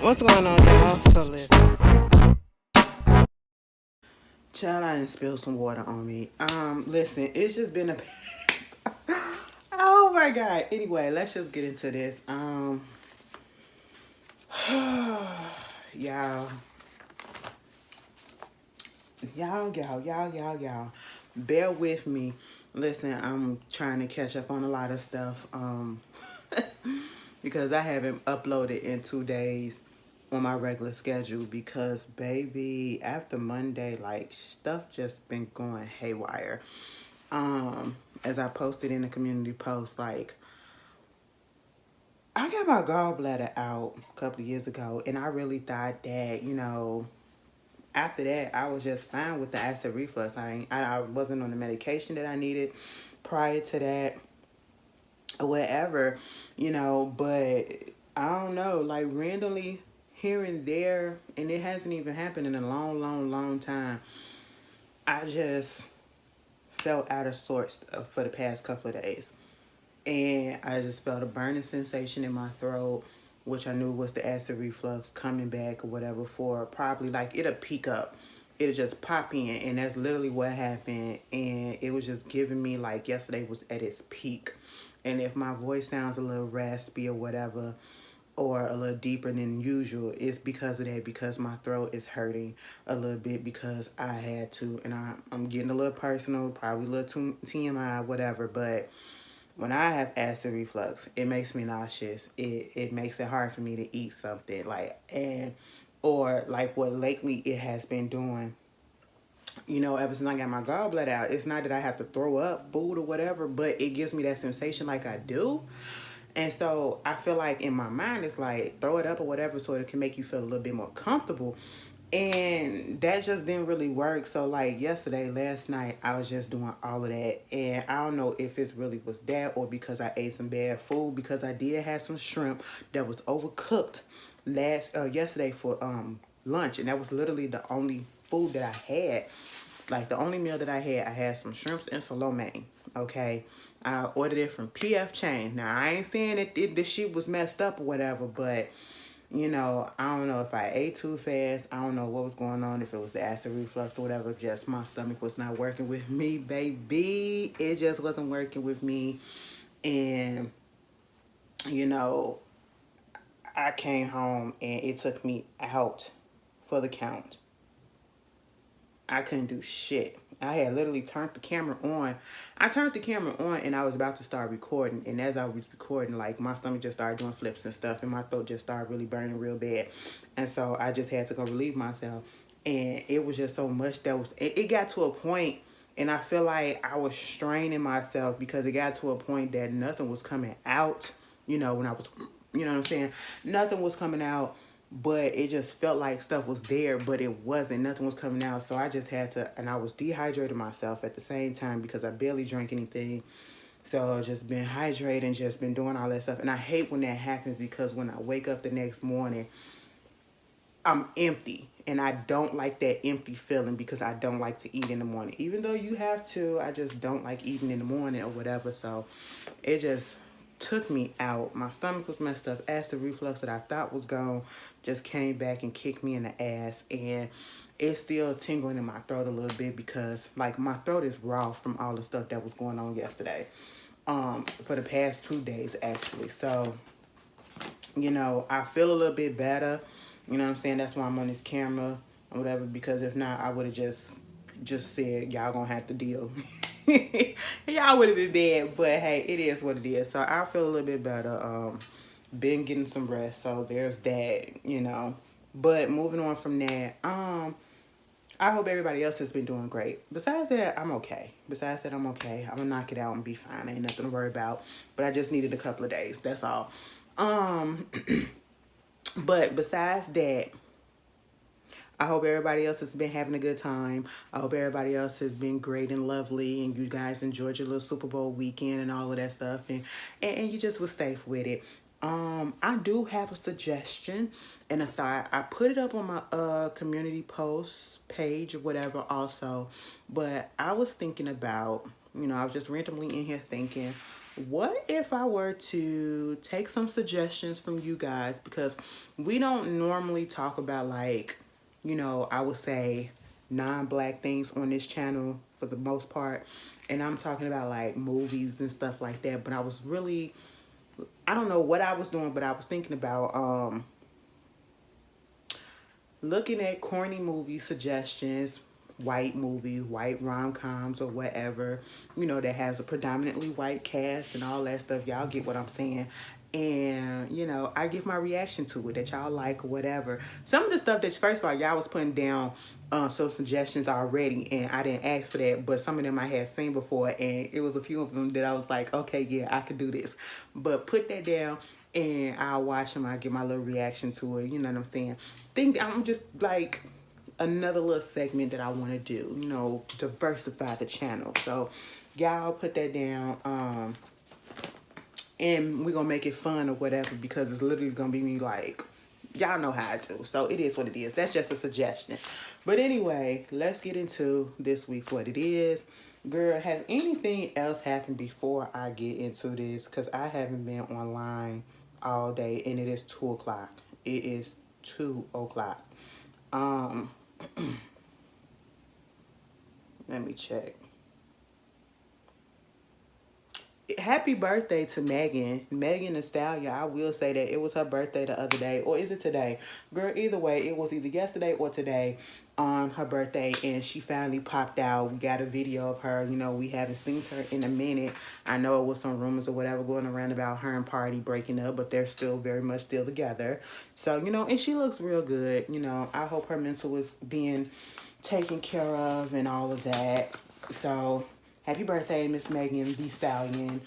What's going on, y'all? So listen. Child, I done spilled some water on me. Listen, it's just been a oh my god. Anyway, let's just get into this. Y'all, y'all. Bear with me. Listen, I'm trying to catch up on a lot of stuff. Because I haven't uploaded in 2 days on my regular schedule because baby, after Monday, like stuff just been going haywire. As I posted in the community post, like I got my gallbladder out a couple of years ago, and I really thought that, after that I was just fine with the acid reflux. I wasn't on the medication that I needed prior to that or whatever, but I don't know, like randomly here and there, and it hasn't even happened in a long time. I just felt out of sorts for the past couple of days. And I just felt a burning sensation in my throat, which I knew was the acid reflux coming back or whatever, for probably like it'll peak up. It'll just pop in, and that's literally what happened. And it was just giving me like yesterday was at its peak. And if my voice sounds a little raspy or whatever, or a little deeper than usual, it's because of that, because my throat is hurting a little bit because I had to. And I'm getting a little personal, probably a little too TMI, whatever, but when I have acid reflux, it makes me nauseous. It makes it hard for me to eat something, or like what lately it has been doing. Ever since I got my gallbladder out, it's not that I have to throw up food or whatever, but it gives me that sensation like I do. And so I feel like in my mind, it's like throw it up or whatever so it can make you feel a little bit more comfortable. And that just didn't really work. So like yesterday, last night, I was just doing all of that. And I don't know if it really was that or because I ate some bad food, because I did have some shrimp that was overcooked yesterday for lunch. And that was literally the only food that I had. Like the only meal that I had some shrimps and salome. Okay. I ordered it from PF Chain. Now I ain't saying that this shit was messed up or whatever, but I don't know if I ate too fast. I don't know what was going on, if it was the acid reflux or whatever. Just my stomach was not working with me, baby. It just wasn't working with me. And, you know, I came home and it took me out for the count. I couldn't do shit. I had literally turned the camera on. I turned the camera on and I was about to start recording. And as I was recording, like my stomach just started doing flips and stuff, and my throat just started really burning real bad. And so I just had to go relieve myself. And it was just so much it got to a point, and I feel like I was straining myself because it got to a point that nothing was coming out. When I was, what I'm saying? Nothing was coming out, but it just felt like stuff was there, but it wasn't. Nothing was coming out. So I just had to, and I was dehydrating myself at the same time because I barely drank anything. So I just been hydrating, just been doing all that stuff. And I hate when that happens because when I wake up the next morning, I'm empty. And I don't like that empty feeling because I don't like to eat in the morning. Even though you have to, I just don't like eating in the morning or whatever. So it just took me out. My stomach was messed up. Acid reflux that I thought was gone just came back and kicked me in the ass. And it's still tingling in my throat a little bit because like my throat is raw from all the stuff that was going on yesterday. For the past 2 days actually. So, I feel a little bit better. You know what I'm saying? That's why I'm on this camera or whatever, because if not, I would have just said, y'all gonna have to deal. Y'all would have been bad, but hey, it is what it is. So I feel a little bit better. Been getting some rest, so there's that. But moving on from that, I hope everybody else has been doing great. Besides that, I'm okay. I'm gonna knock it out and be fine. Ain't nothing to worry about. But I just needed a couple of days. That's all. But besides that, I hope everybody else has been having a good time. I hope everybody else has been great and lovely, and you guys enjoyed your little Super Bowl weekend and all of that stuff, and you just was safe with it. I do have a suggestion and a thought. I put it up on my community post page or whatever also, but I was thinking about, I was just randomly in here thinking, what if I were to take some suggestions from you guys? Because we don't normally talk about, like, I would say non-black things on this channel for the most part. And I'm talking about like movies and stuff like that. But I don't know what I was doing, but I was thinking about looking at corny movie suggestions, white movies, white rom-coms or whatever, that has a predominantly white cast and all that stuff. Y'all get what I'm saying. And, I give my reaction to it that y'all like or whatever. Some of the stuff that, first of all, y'all was putting down some suggestions already, and I didn't ask for that, but some of them I had seen before, and it was a few of them that I was like, okay, yeah, I could do this. But put that down, and I'll watch them. I'll give my little reaction to it. You know what I'm saying? I'm just like another little segment that I want to do, diversify the channel. So y'all put that down. And we're going to make it fun or whatever, because it's literally going to be me like, y'all know how I do. So it is what it is. That's just a suggestion. But anyway, let's get into this week's What It Is. Girl, has anything else happened before I get into this? Because I haven't been online all day, and it is 2 o'clock. It is 2 o'clock. Let me check. Happy birthday to Megan Thee Stallion. I will say that it was her birthday the other day, or is it today? Girl, either way, it was either yesterday or today on her birthday, and she finally popped out. We got a video of her. We haven't seen her in a minute. I know it was some rumors or whatever going around about her and Party breaking up, but they're still very much still together. So, and she looks real good. I hope her mental is being taken care of and all of that. So happy birthday, Miss Megan Thee Stallion.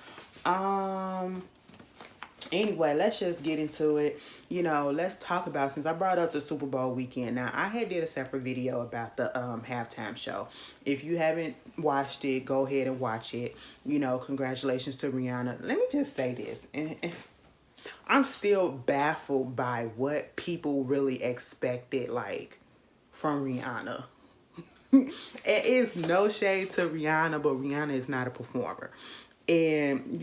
Anyway, let's just get into it. Let's talk about, since I brought up the Super Bowl weekend. Now, I had did a separate video about the halftime show. If you haven't watched it, go ahead and watch it. Congratulations to Rihanna. Let me just say this. I'm still baffled by what people really expected, like, from Rihanna. It is no shade to Rihanna, but Rihanna is not a performer. And,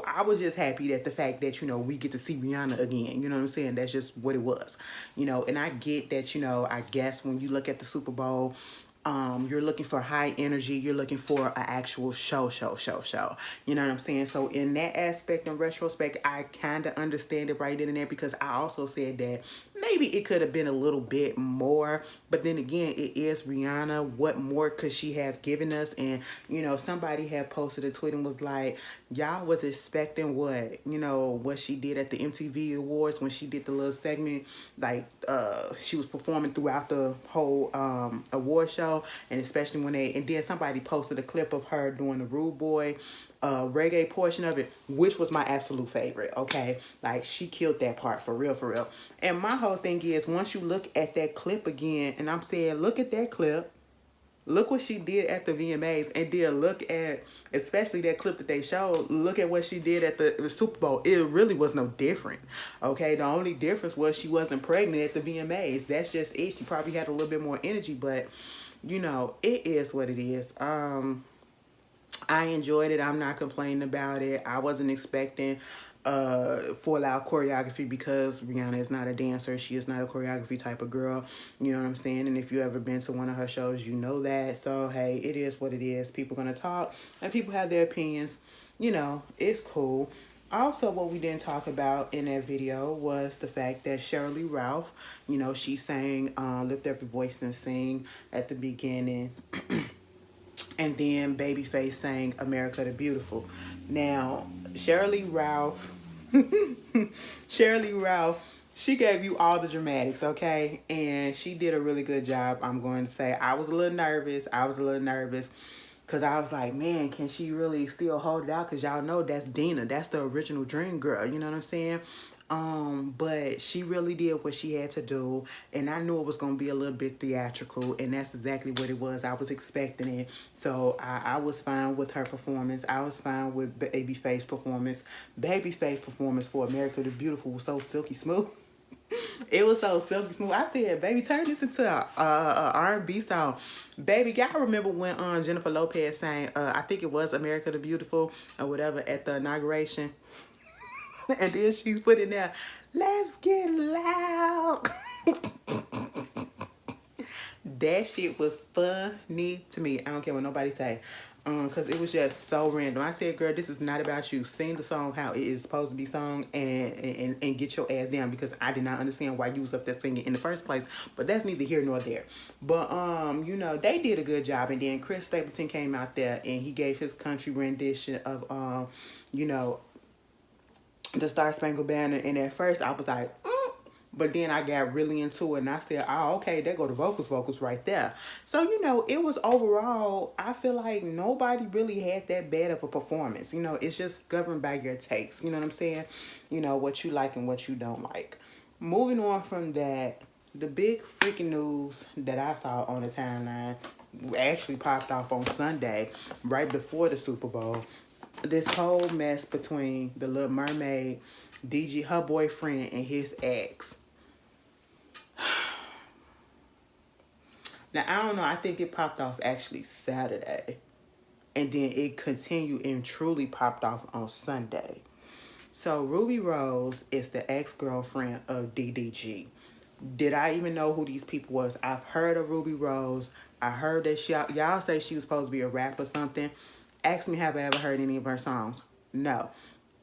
I was just happy that the fact that, we get to see Rihanna again. You know what I'm saying? That's just what it was. And I get that, I guess when you look at the Super Bowl, you're looking for high energy. You're looking for an actual show. You know what I'm saying? So in that aspect and retrospect, I kind of understand it right in there, because I also said that maybe it could have been a little bit more. But then again, it is Rihanna. What more could she have given us? And, somebody had posted a tweet and was like, y'all was expecting what? What she did at the MTV Awards when she did the little segment. Like, she was performing throughout the whole award show. And especially and then somebody posted a clip of her doing the Rude Boy reggae portion of it, which was my absolute favorite. Okay, like, she killed that part for real. And my whole thing is, once you look at that clip again, and I'm saying, look at that clip, look what she did at the VMAs, and then look at, especially that clip that they showed, look at what she did at the Super Bowl. It really was no different. Okay, the only difference was she wasn't pregnant at the VMAs. That's just it. She probably had a little bit more energy, but it is what it is. I enjoyed it. I'm not complaining about it. I wasn't expecting full out choreography, because Rihanna is not a dancer. She is not a choreography type of girl. You know what I'm saying? And if you ever been to one of her shows, you know that. So, hey, it is what it is. People going to talk, and people have their opinions. It's cool. Also, what we didn't talk about in that video was the fact that Shirley Ralph, she sang Lift Every Voice and Sing at the beginning. And then Babyface sang America the Beautiful. Now, Shirley Ralph, she gave you all the dramatics, okay? And she did a really good job, I'm going to say. I was a little nervous. Because I was like, man, can she really still hold it out? Because y'all know that's Dina. That's the original Dream Girl. You know what I'm saying? But she really did what she had to do. And I knew it was going to be a little bit theatrical. And that's exactly what it was. I was expecting it. So I was fine with her performance. I was fine with Babyface performance. Babyface performance for America the Beautiful was so silky smooth. It was so silky smooth. I said, baby, turn this into a R&B song. Baby, y'all remember when Jennifer Lopez sang, I think it was America the Beautiful or whatever at the inauguration? And then she put in there, let's get loud. That shit was funny to me. I don't care what nobody say. Cause it was just so random. I said, girl, this is not about you. Sing the song how it is supposed to be sung and get your ass down, because I did not understand why you was up there singing in the first place. But that's neither here nor there. But you know, they did a good job. And then Chris Stapleton came out there and he gave his country rendition of you know, the Star Spangled Banner. And at first I was like, but then I got really into it and I said, oh, okay, there go the vocals right there. So, you know, it was overall, I feel like nobody really had that bad of a performance. You know, it's just governed by your takes. You know what I'm saying? You know, what you like and what you don't like. Moving on from that, the big freaking news that I saw on the timeline actually popped off on Sunday, right before the Super Bowl. This whole mess between the Little Mermaid DG, her boyfriend, and his ex. Now, I don't know. I think it popped off actually Saturday. And then it continued and truly popped off on Sunday. So, Ruby Rose is the ex-girlfriend of DDG. Did I even know who these people was? I've heard of Ruby Rose. I heard that y'all say she was supposed to be a rapper or something. Ask me, have I ever heard any of her songs? No.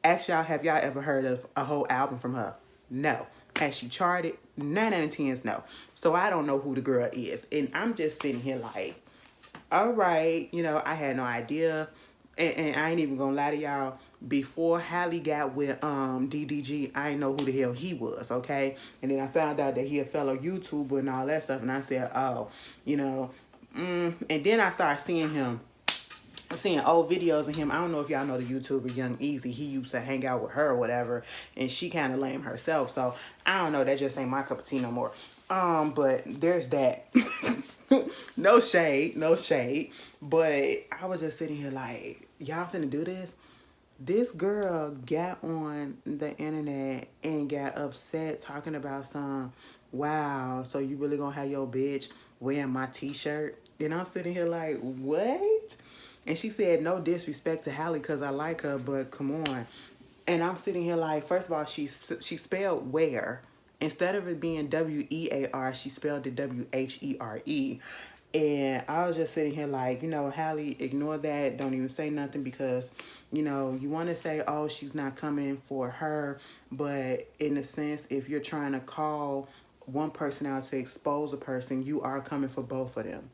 Ask y'all, have y'all ever heard of a whole album from her? No. Has she charted? 9 out of 10 is no. So I don't know who the girl is. And I'm just sitting here like, all right, you know, I had no idea. And I ain't even gonna lie to y'all. Before Halle got with DDG, I didn't know who the hell he was, okay? And then I found out that he a fellow YouTuber and all that stuff. And I said, oh, you know. And then I started seeing old videos of him. I don't know if y'all know the YouTuber Young Easy. He used to hang out with her or whatever, and she kind of lame herself. So I don't know. That just ain't my cup of tea no more. But there's that. No shade, no shade. But I was just sitting here like, y'all finna do this? This girl got on the internet and got upset talking about some, wow, so you really gonna have your bitch wearing my t-shirt? And I'm sitting here like, what? And she said, no disrespect to Halle because I like her, but come on. And I'm sitting here like, first of all, she spelled wear. Instead of it being W-E-A-R, she spelled it W-H-E-R-E. And I was just sitting here like, you know, Halle, ignore that. Don't even say nothing because, you know, you want to say, oh, she's not coming for her. But in a sense, if you're trying to call one person out to expose a person, you are coming for both of them.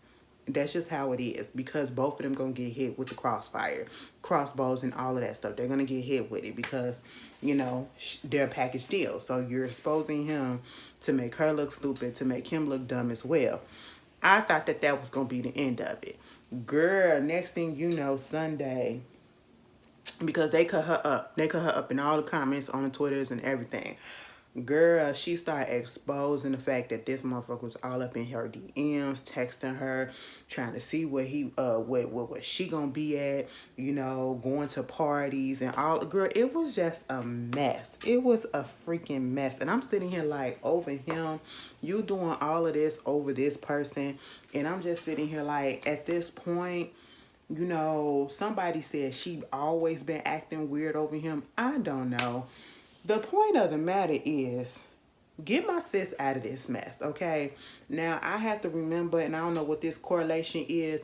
That's just how it is, because both of them gonna get hit with the crossfire, crossbows, and all of that stuff. They're gonna get hit with it because, you know, they're a package deal. So you're exposing him to make her look stupid, to make him look dumb as well. I thought that that was gonna be the end of it. Girl, next thing you know, Sunday, because they cut her up. They cut her up in all the comments on the Twitters and everything. Girl, she started exposing the fact that this motherfucker was all up in her DMs, texting her, trying to see where he, what she gonna be at, you know, going to parties and all. Girl, it was just a mess. It was a freaking mess. And I'm sitting here like, over him, you doing all of this over this person. And I'm just sitting here like, at this point, you know, somebody said she always been acting weird over him. I don't know. The point of the matter is, get my sis out of this mess, okay? Now, I have to remember, and I don't know what this correlation is.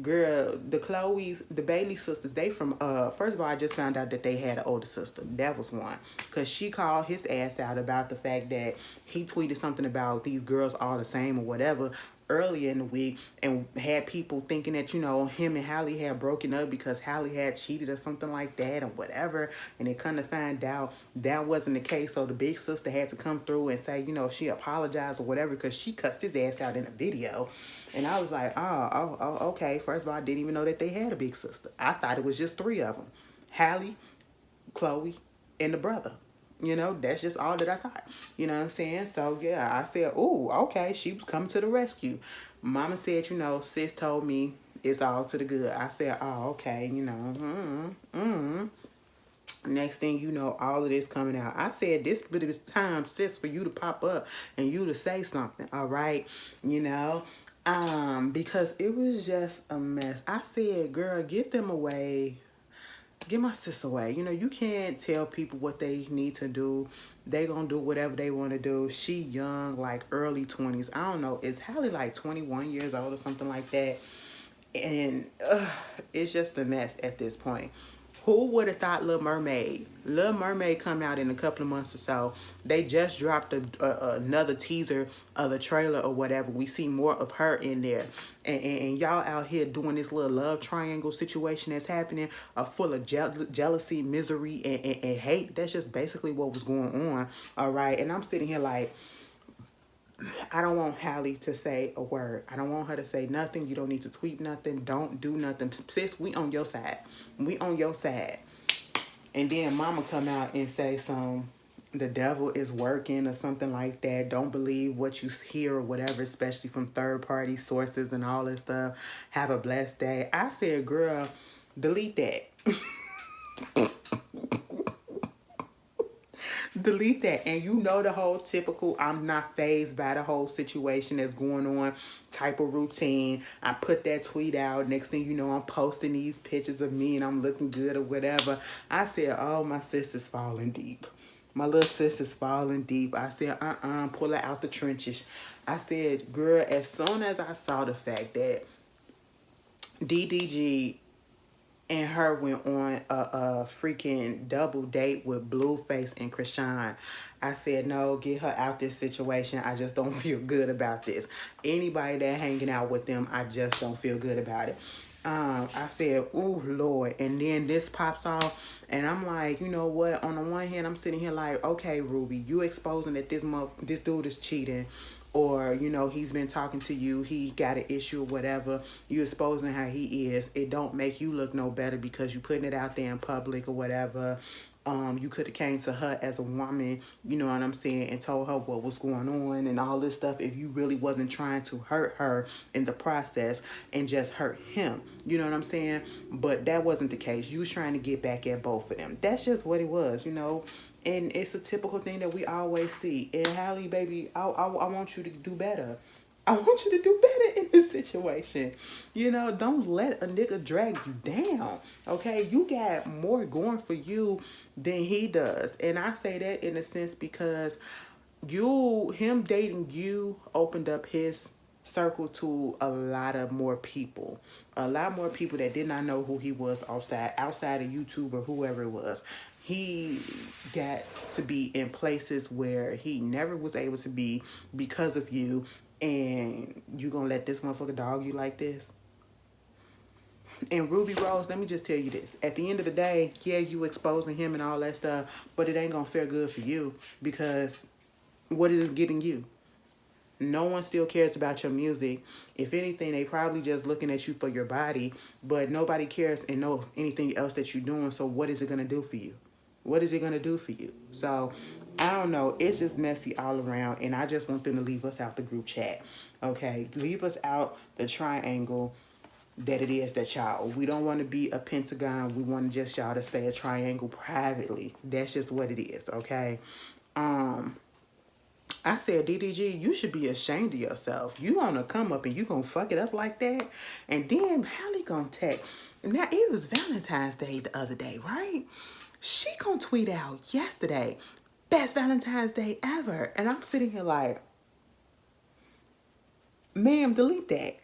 Girl, the Bailey sisters, they from, first of all, I just found out that they had an older sister. That was one. Because she called his ass out about the fact that he tweeted something about these girls all the same or whatever earlier in the week, and had people thinking that, you know, him and Halle had broken up because Halle had cheated or something like that or whatever, and they come to find out that wasn't the case. So the big sister had to come through and say, you know, she apologized or whatever because she cussed his ass out in a video. And I was like, oh, okay. First of all, I didn't even know that they had a big sister. I thought it was just 3 of them: Halle, Chloe, and the brother. You know, that's just all that I thought. You know what I'm saying? So, yeah, I said, ooh, okay, she was coming to the rescue. Mama said, you know, sis told me it's all to the good. I said, oh, okay, you know, Next thing you know, all of this coming out. I said this bit of time, sis, for you to pop up and you to say something, all right? You know, because it was just a mess. I said, girl, get them away. Get my sis away. You know, you can't tell people what they need to do. They gonna do whatever they want to do. She young, like early 20s. I don't know. It's Halle like 21 years old or something like that. And it's just a mess at this point. Who would have thought Little Mermaid? Little Mermaid come out in a couple of months or so. They just dropped another teaser of the trailer or whatever. We see more of her in there. And y'all out here doing this little love triangle situation that's happening, full of jealousy, misery, and hate. That's just basically what was going on. All right. And I'm sitting here like, I don't want Halle to say a word. I don't want her to say nothing. You don't need to tweet nothing. Don't do nothing. Sis, we on your side. We on your side. And then mama come out and say the devil is working or something like that. Don't believe what you hear or whatever, especially from third-party sources and all this stuff. Have a blessed day. I said, girl, delete that. Delete that. And you know the whole typical I'm not fazed by the whole situation that's going on type of routine. I put that tweet out. Next thing you know, I'm posting these pictures of me and I'm looking good or whatever. I said, oh, my sister's falling deep. My little sister's falling deep. I said, pull her out the trenches. I said, girl, as soon as I saw the fact that DDG and her went on a freaking double date with Blueface and Krishan, I said, no, get her out this situation. I just don't feel good about this. Anybody that hanging out with them, I just don't feel good about it. I said, oh, Lord. And then this pops off. And I'm like, you know what? On the one hand, I'm sitting here like, okay, Ruby, you exposing that this dude is cheating. Or, you know, he's been talking to you, he got an issue or whatever, you exposing how he is. It don't make you look no better because you putting it out there in public or whatever. You could have came to her as a woman, you know what I'm saying, and told her what was going on and all this stuff if you really wasn't trying to hurt her in the process and just hurt him. You know what I'm saying? But that wasn't the case. You was trying to get back at both of them. That's just what it was, you know. And it's a typical thing that we always see. And Halle, baby, I want you to do better. I want you to do better in this situation. You know, don't let a nigga drag you down. Okay? You got more going for you than he does. And I say that in a sense because him dating you opened up his circle to a lot of more people. A lot more people that did not know who he was outside of YouTube or whoever it was. He got to be in places where he never was able to be because of you, and you gonna let this motherfucker dog you like this? And Ruby Rose, let me just tell you this. At the end of the day, yeah, you exposing him and all that stuff, but it ain't gonna fare good for you because what is it getting you? No one still cares about your music. If anything, they probably just looking at you for your body, but nobody cares and knows anything else that you're doing. So what is it gonna do for you? What is it going to do for you? So, I don't know. It's just messy all around. And I just want them to leave us out the group chat. Okay? Leave us out the triangle that it is that y'all. We don't want to be a pentagon. We want just y'all to stay a triangle privately. That's just what it is. Okay? I said, DDG, you should be ashamed of yourself. You on a come up and you gonna fuck it up like that? And then Halle gonna text. Now, it was Valentine's Day the other day, right? She gonna tweet out yesterday, best Valentine's Day ever. And I'm sitting here like, ma'am, delete that.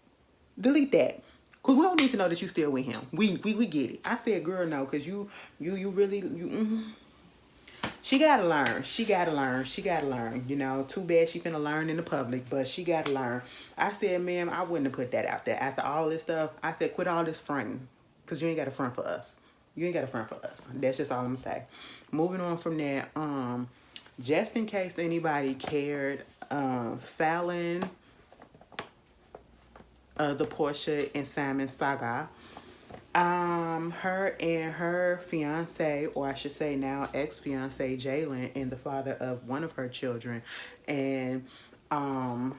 Delete that. Because we don't need to know that you still with him. We get it. I said, girl, no, because you really, She gotta learn. She gotta learn. She gotta learn. You know, too bad she finna learn in the public, but she gotta learn. I said, ma'am, I wouldn't have put that out there. After all this stuff, I said, quit all this fronting. Because you ain't got a front for us. You ain't got a front for us. That's just all I'm gonna say. Moving on from that, just in case anybody cared, Fallon, the Portia and Simon saga, her and her fiance, or I should say now ex-fiance Jalen, and the father of one of her children, and I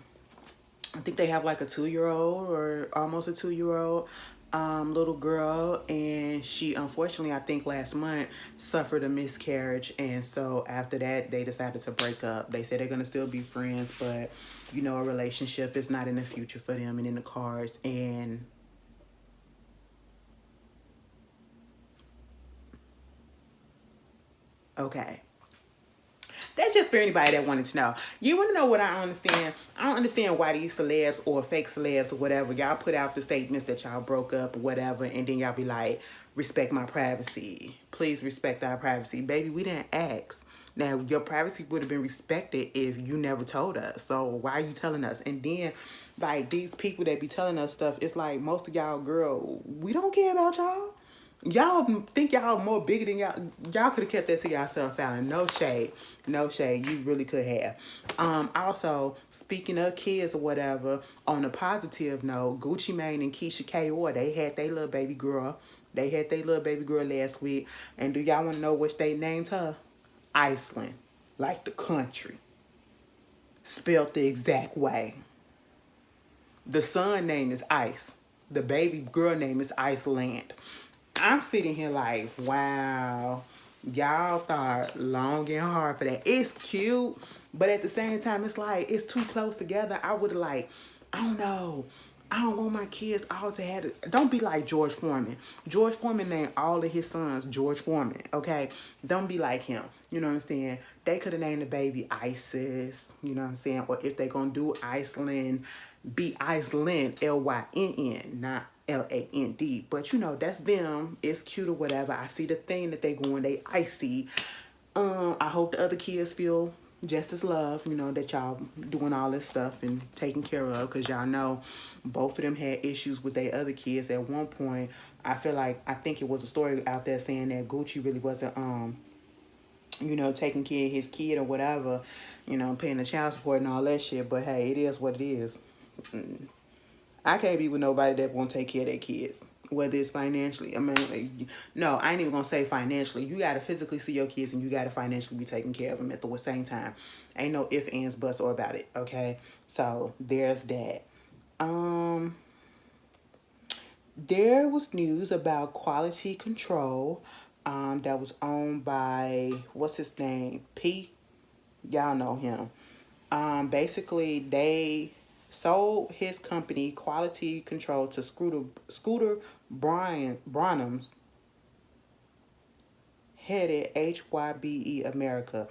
think they have like a 2-year-old or almost a 2-year-old. little girl, and she unfortunately, I think last month, suffered a miscarriage, and so after that they decided to break up. They said they're gonna still be friends, but a relationship is not in the future for them and in the cards. And okay, that's just for anybody that wanted to know. You want to know what I understand? I don't understand why these celebs or fake celebs or whatever, y'all put out the statements that y'all broke up or whatever, and then y'all be like, respect my privacy. Please respect our privacy. Baby, we didn't ask. Now, your privacy would have been respected if you never told us. So why are you telling us? And then, like, these people that be telling us stuff, it's like, most of y'all, girl, we don't care about y'all. Y'all think y'all more bigger than y'all. Y'all could have kept that to yourself, Fallon. No shade. No shade. You really could have. Also, speaking of kids or whatever, on a positive note, Gucci Mane and Keisha Kaur, they had their little baby girl. They had their little baby girl last week. And do y'all want to know what they named her? Iceland. Like the country. Spelled the exact way. The son name is Ice. The baby girl name is Iceland. I'm sitting here like, wow, y'all thought long and hard for that. It's cute, but at the same time, it's like, it's too close together. I would have like, I don't know. I don't want my kids all to have it. Don't be like George Foreman. George Foreman named all of his sons George Foreman, okay? Don't be like him. You know what I'm saying? They could have named the baby Isis, you know what I'm saying? Or if they gonna do Iceland, be Iceland, Lynn, not Land. But that's them. It's cute or whatever. I see the thing that they going, they icy. I hope the other kids feel just as loved, that y'all doing all this stuff and taking care of, because y'all know both of them had issues with their other kids at one point. I think it was a story out there saying that Gucci really wasn't taking care of his kid or whatever, paying the child support and all that shit. But hey, it is what it is. I can't be with nobody that won't take care of their kids, whether it's financially. I mean, no, I ain't even gonna say financially. You gotta physically see your kids and you gotta financially be taking care of them at the same time. Ain't no ifs, ands, buts, or about it. Okay, so there's that. There was news about quality control. That was owned by what's his name? P. Y'all know him. Basically, they sold his company Quality Control to Scooter Bronum's headed HYBE America.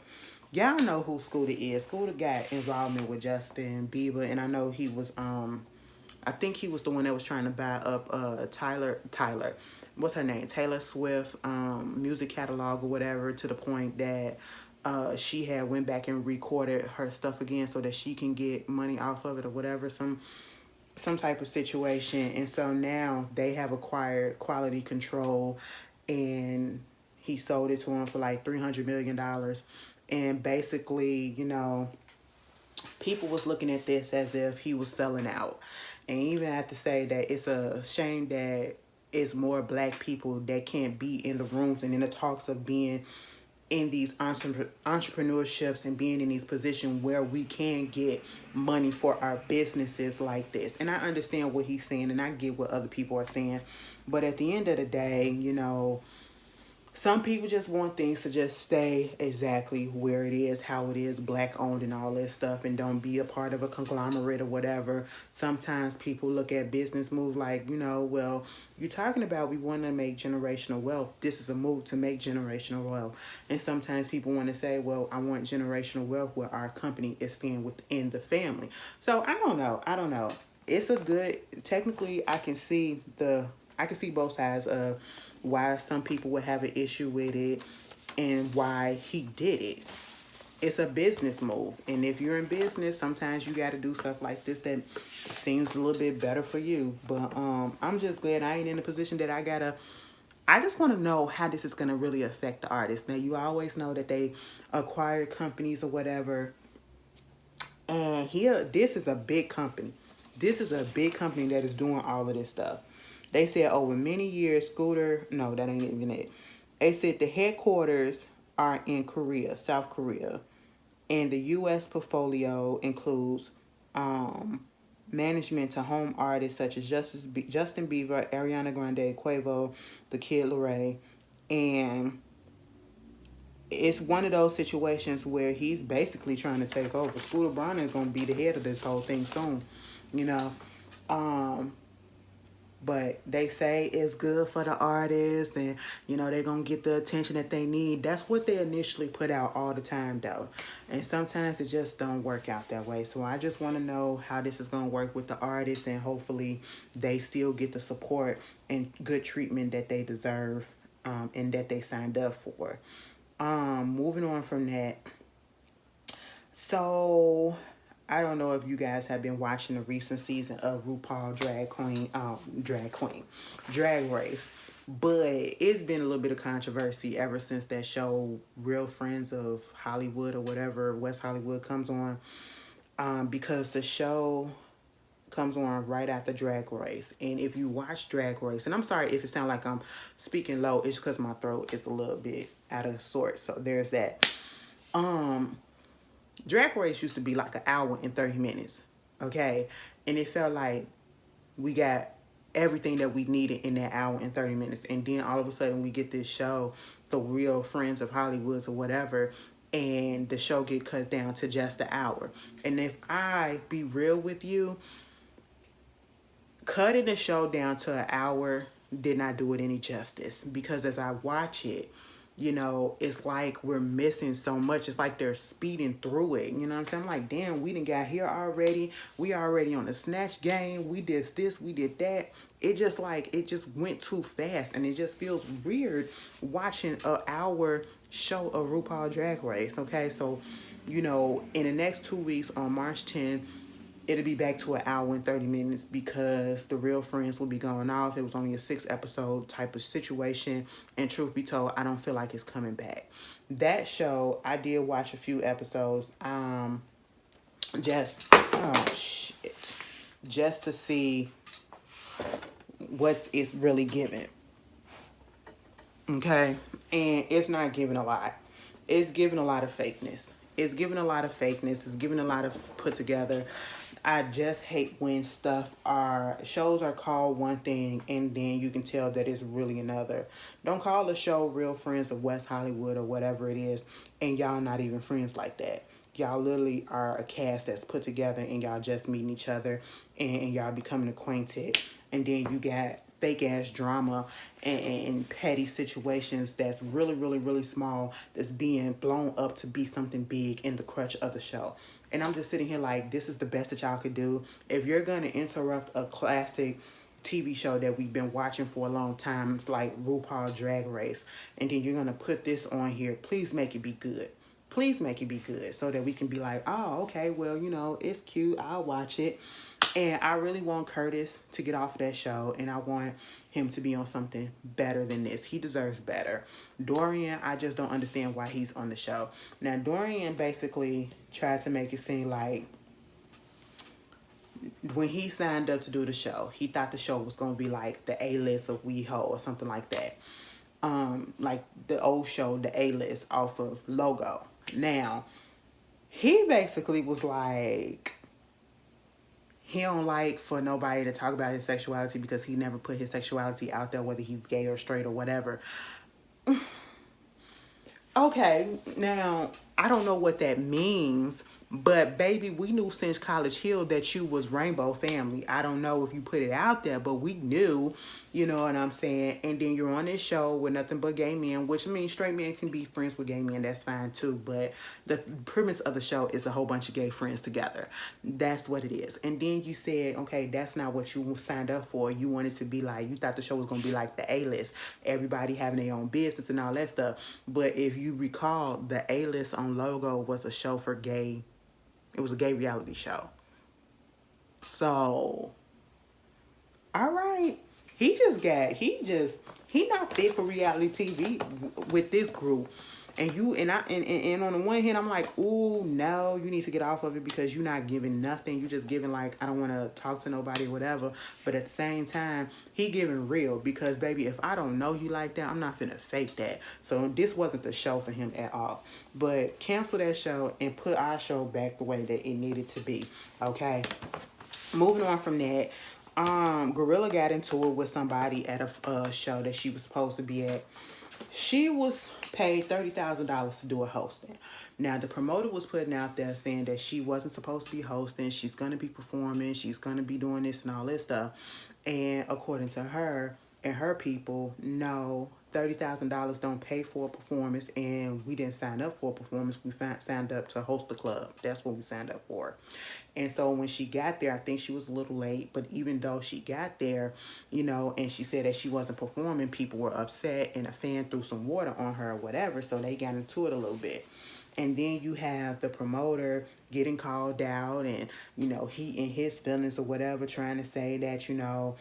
Y'all know who Scooter is. Scooter got involvement with Justin Bieber, and I know he was I think he was the one that was trying to buy up Tyler, what's her name? Taylor Swift music catalog or whatever, to the point that she had went back and recorded her stuff again so that she can get money off of it or whatever, some type of situation. And so now they have acquired Quality Control, and he sold it to him for like $300 million. And basically, people was looking at this as if he was selling out. And even have to say that it's a shame that it's more black people that can't be in the rooms and in the talks of being in these entrepreneurships and being in these positions where we can get money for our businesses like this. And I understand what he's saying, and I get what other people are saying. But at the end of the day, some people just want things to just stay exactly where it is, how it is, black owned and all that stuff, and don't be a part of a conglomerate or whatever. Sometimes people look at business moves like, well, you're talking about we want to make generational wealth. This is a move to make generational wealth. And sometimes people want to say, well, I want generational wealth where our company is staying within the family. So I don't know. It's a good, technically I can see both sides of why some people would have an issue with it and why he did it. It's a business move. And if you're in business, sometimes you got to do stuff like this that seems a little bit better for you. But I'm just glad I ain't in a position that I just want to know how this is going to really affect the artist. Now, you always know that they acquire companies or whatever. And this is a big company. This is a big company that is doing all of this stuff. They said over many years, no, that ain't even it. They said the headquarters are in Korea, South Korea. And the U.S. portfolio includes management to home artists such as Justin Bieber, Ariana Grande, Quavo, The Kid Laroi, and it's one of those situations where he's basically trying to take over. Scooter Braun is going to be the head of this whole thing soon, you know. But they say it's good for the artists and, you know, they're going to get the attention that they need. That's what they initially put out all the time, though. And sometimes it just don't work out that way. So I just want to know how this is going to work with the artists, and hopefully they still get the support and good treatment that they deserve, and that they signed up for. Moving on from that. So I don't know if you guys have been watching the recent season of RuPaul Drag Race, but it's been a little bit of controversy ever since that show Real Friends of Hollywood or whatever, West Hollywood, comes on, because the show comes on right after Drag Race. And if you watch Drag Race, and I'm sorry if it sounds like I'm speaking low, it's because my throat is a little bit out of sorts, so there's that. Drag Race used to be like an hour and 30 minutes, okay? And it felt like we got everything that we needed in that hour and 30 minutes. And then all of a sudden we get this show, The Real Friends of Hollywood or whatever, and the show get cut down to just an hour. And if I be real with you, cutting the show down to an hour did not do it any justice, because as I watch it, you know, it's like we're missing so much. It's like they're speeding through it. You know what I'm saying? I'm like, damn, we done got here already. We already on the snatch game. We did this, we did that. It just went too fast, and it just feels weird watching an hour show of RuPaul Drag Race. Okay, so, you know, in the next 2 weeks on March 10th, it'll be back to an hour and 30 minutes, because The Real Friends will be going off. It was only a 6-episode type of situation. And truth be told, I don't feel like it's coming back. That show, I did watch a few episodes. Just to see what it's really giving. Okay? And it's not giving a lot. It's giving a lot of fakeness. It's giving a lot of put together. I just hate when shows are called one thing and then you can tell that it's really another. Don't call the show Real Friends of West Hollywood or whatever it is, and y'all not even friends like that. Y'all literally are a cast that's put together, and y'all just meeting each other and y'all becoming acquainted. And then you got fake ass drama and petty situations that's really, really, really small, that's being blown up to be something big in the crutch of the show. And I'm just sitting here like, this is the best that y'all could do. If you're going to interrupt a classic TV show that we've been watching for a long time, it's like RuPaul Drag Race, and then you're going to put this on here, please make it be good. Please make it be good, so that we can be like, oh, okay, well, you know, it's cute, I'll watch it. And I really want Curtis to get off of that show, and I want him to be on something better than this. He deserves better. Dorian, I just don't understand why he's on the show. Now, Dorian basically tried to make it seem like when he signed up to do the show, he thought the show was going to be like the A-list of WeHo or something like that. Like the old show, the A-list off of Logo. Now, he basically was like, he don't like for nobody to talk about his sexuality because he never put his sexuality out there, whether he's gay or straight or whatever. Okay, now, I don't know what that means, but baby, we knew since College Hill that you was Rainbow Family. I don't know if you put it out there, but we knew, you know what I'm saying? And then you're on this show with nothing but gay men, which means straight men can be friends with gay men, that's fine too, but the premise of the show is a whole bunch of gay friends together. That's what it is. And then you said, okay, that's not what you signed up for. You wanted to be like, you thought the show was going to be like the A-list, everybody having their own business and all that stuff. But if you recall, the A-list on Logo was a show for gay. It was a gay reality show. So, all right. He not fit for reality TV with this group. And on the one hand, I'm like, ooh, no, you need to get off of it because you're not giving nothing. You just giving like, I don't want to talk to nobody or whatever. But at the same time, he giving real because, baby, if I don't know you like that, I'm not finna fake that. So this wasn't the show for him at all. But cancel that show and put our show back the way that it needed to be, okay? Moving on from that, Gorilla got into it with somebody at a show that she was supposed to be at. She was paid $30,000 to do a hosting. Now the promoter was putting out there saying that she wasn't supposed to be hosting. She's gonna be performing. She's gonna be doing this and all this stuff. And according to her and her people, no, $30,000 don't pay for a performance, and we didn't sign up for a performance. We signed up to host the club. That's what we signed up for. And so when she got there, I think she was a little late, but even though she got there, you know, and she said that she wasn't performing, people were upset, and a fan threw some water on her or whatever, so they got into it a little bit. And then you have the promoter getting called out, and, you know, he in his feelings or whatever, trying to say that, you know,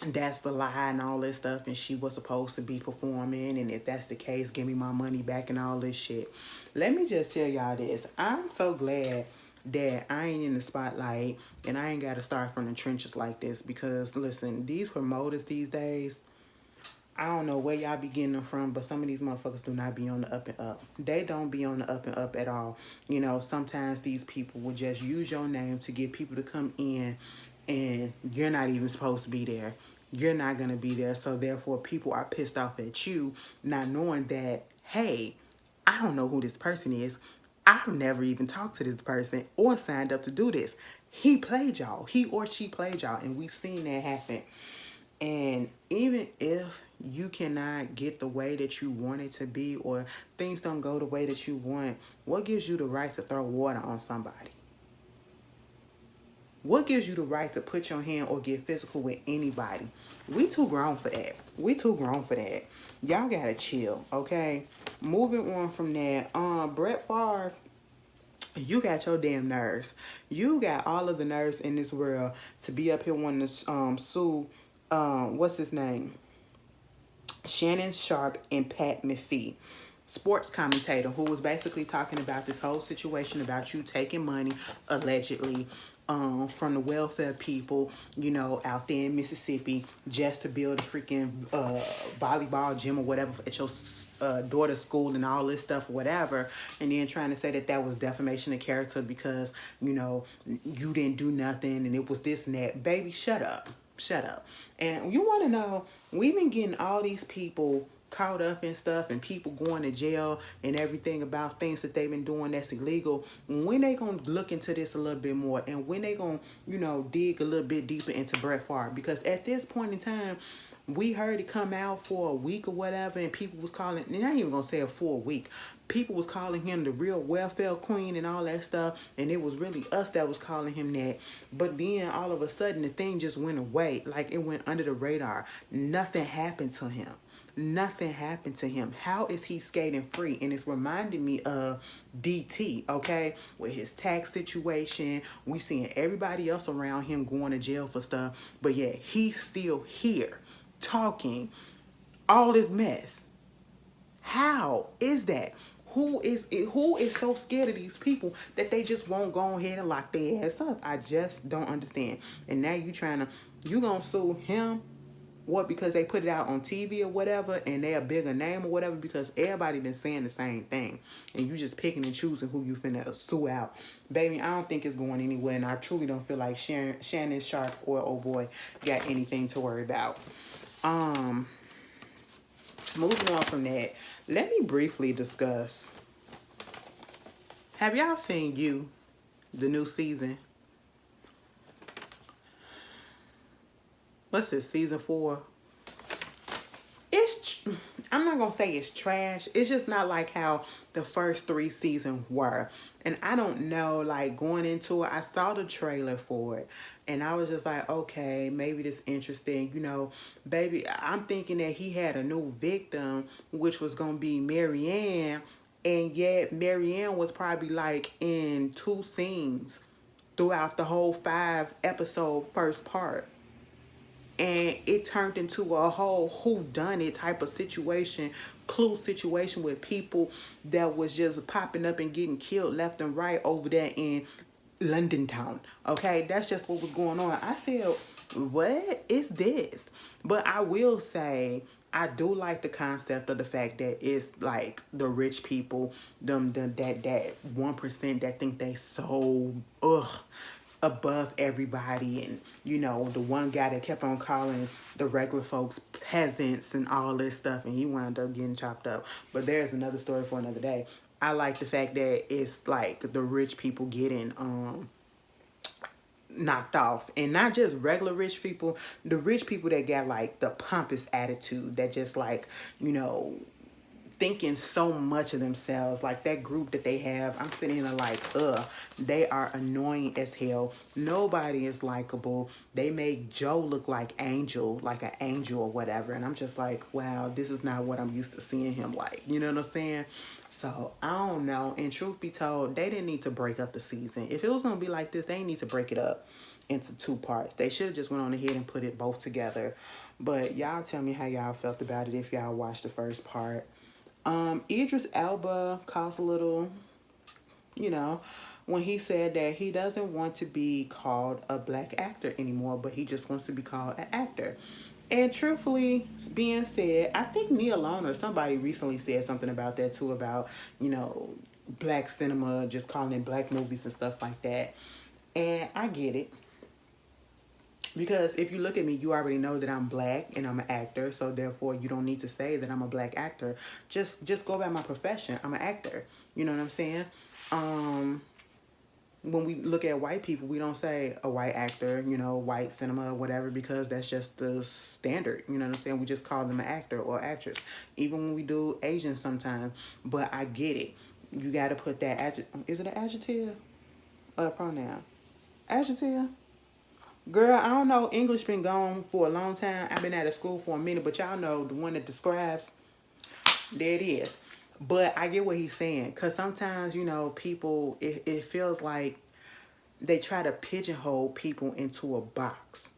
that's the lie and all this stuff, and she was supposed to be performing, and if that's the case, give me my money back and all this shit. Let me just tell y'all this. I'm so glad that I ain't in the spotlight and I ain't got to start from the trenches like this, because listen, these promoters these days, I don't know where y'all be getting them from, but some of these motherfuckers do not be on the up and up. They don't be on the up and up at all. You know, sometimes these people will just use your name to get people to come in, and you're not even supposed to be there. You're not going to be there. So therefore, people are pissed off at you, not knowing that, hey, I don't know who this person is. I've never even talked to this person or signed up to do this. He played y'all. He or she played y'all, and we've seen that happen. And even if you cannot get the way that you want it to be, or things don't go the way that you want, what gives you the right to throw water on somebody? What gives you the right to put your hand or get physical with anybody? We too grown for that. We too grown for that. Y'all gotta chill, okay? Moving on from that, Brett Favre, you got your damn nerves. You got all of the nerves in this world to be up here wanting to sue, what's his name? Shannon Sharp and Pat McPhee, sports commentator, who was basically talking about this whole situation about you taking money, allegedly, from the welfare people, you know, out there in Mississippi, just to build a freaking volleyball gym or whatever at your daughter's school and all this stuff, whatever, and then trying to say that that was defamation of character because, you know, you didn't do nothing and it was this and that. Baby, shut up. Shut up. And you want to know, we've been getting all these people caught up in stuff and people going to jail and everything about things that they've been doing that's illegal. When they gonna look into this a little bit more, and when they gonna, you know, dig a little bit deeper into Brett Favre? Because at this point in time, we heard it come out for a week or whatever, and people was calling, and I ain't even gonna say a full week, people was calling him the real welfare queen and all that stuff, and it was really us that was calling him that. But then all of a sudden the thing just went away, like it went under the radar. Nothing happened to him. Nothing happened to him. How is he skating free? And it's reminding me of DT, okay? With his tax situation, we seeing everybody else around him going to jail for stuff, but yet he's still here talking all this mess. How is that? Who is so scared of these people that they just won't go ahead and lock their ass up? I just don't understand. And now you gonna sue him? What, because they put it out on TV or whatever, and they're a bigger name or whatever? Because everybody been saying the same thing, and you just picking and choosing who you finna sue out. Baby, I don't think it's going anywhere, and I truly don't feel like Shannon Sharp or oh boy got anything to worry about. Moving on from that, let me briefly discuss. Have y'all seen You, the new season? What's this, season 4? I'm not gonna say it's trash. It's just not like how the first 3 seasons were. And I don't know, like going into it, I saw the trailer for it, and I was just like, okay, maybe this interesting. You know, baby, I'm thinking that he had a new victim, which was gonna be Marianne, and yet Marianne was probably like in 2 scenes throughout the whole 5-episode first part. And it turned into a whole whodunit type of situation, clue situation with people that was just popping up and getting killed left and right over there in London town. Okay, that's just what was going on. I said, what is this? But I will say, I do like the concept of the fact that it's like the rich people, that 1% that think they so above everybody, and you know, the one guy that kept on calling the regular folks peasants and all this stuff, and he wound up getting chopped up. But there's another story for another day. I like the fact that it's like the rich people getting knocked off, and not just regular rich people, the rich people that got like the pompous attitude, that just like, you know, thinking so much of themselves. Like that group that they have, I'm sitting here like, they are annoying as hell. Nobody is likable. They make Joe look like Angel, like an angel or whatever, and I'm just like, wow, this is not what I'm used to seeing him like, you know what I'm saying? So I don't know. And truth be told, they didn't need to break up the season. If it was gonna be like this, they didn't need to break it up into two parts. They should have just went on ahead and put it both together. But y'all tell me how y'all felt about it if y'all watched the first part. Idris Elba caused a little, you know, when he said that he doesn't want to be called a black actor anymore, but he just wants to be called an actor. And truthfully being said, I think Nia Long or somebody recently said something about that too, about, you know, black cinema, just calling it black movies and stuff like that. And I get it. Because if you look at me, you already know that I'm black and I'm an actor. So therefore, you don't need to say that I'm a black actor. Just go by my profession. I'm an actor. You know what I'm saying? When we look at white people, we don't say a white actor, you know, white cinema, whatever, because that's just the standard. You know what I'm saying? We just call them an actor or actress. Even when we do Asian sometimes. But I get it. You got to put that adjective. Is it an adjective or a pronoun? Adjective? Girl, I don't know. English been gone for a long time. I've been out of school for a minute, but y'all know the one that describes, there it is. But I get what he's saying, because sometimes, you know, people, it feels like they try to pigeonhole people into a box,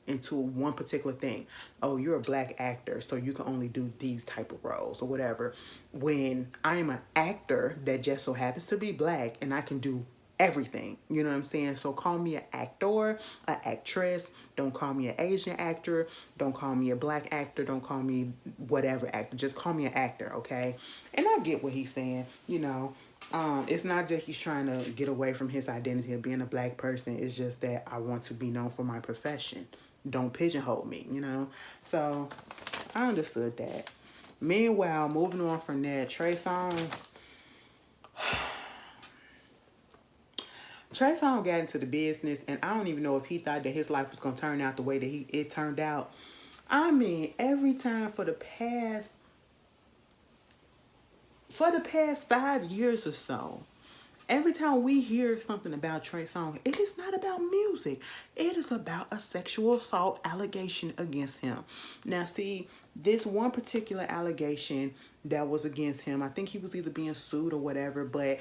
into one particular thing. Oh, you're a black actor, so you can only do these type of roles or whatever. When I am an actor that just so happens to be black, and I can do everything, you know what I'm saying? So call me an actor, an actress. Don't call me an Asian actor. Don't call me a black actor. Don't call me whatever actor. Just call me an actor, okay? And I get what he's saying, you know. It's not that he's trying to get away from his identity of being a black person. It's just that I want to be known for my profession. Don't pigeonhole me, you know. So I understood that. Meanwhile, moving on from that, Trey Songz got into the business, and I don't even know if he thought that his life was going to turn out the way that it turned out. I mean, every time for the past 5 years or so, every time we hear something about Trey Songz, it is not about music. It is about a sexual assault allegation against him. Now, see, this one particular allegation that was against him, I think he was either being sued or whatever, but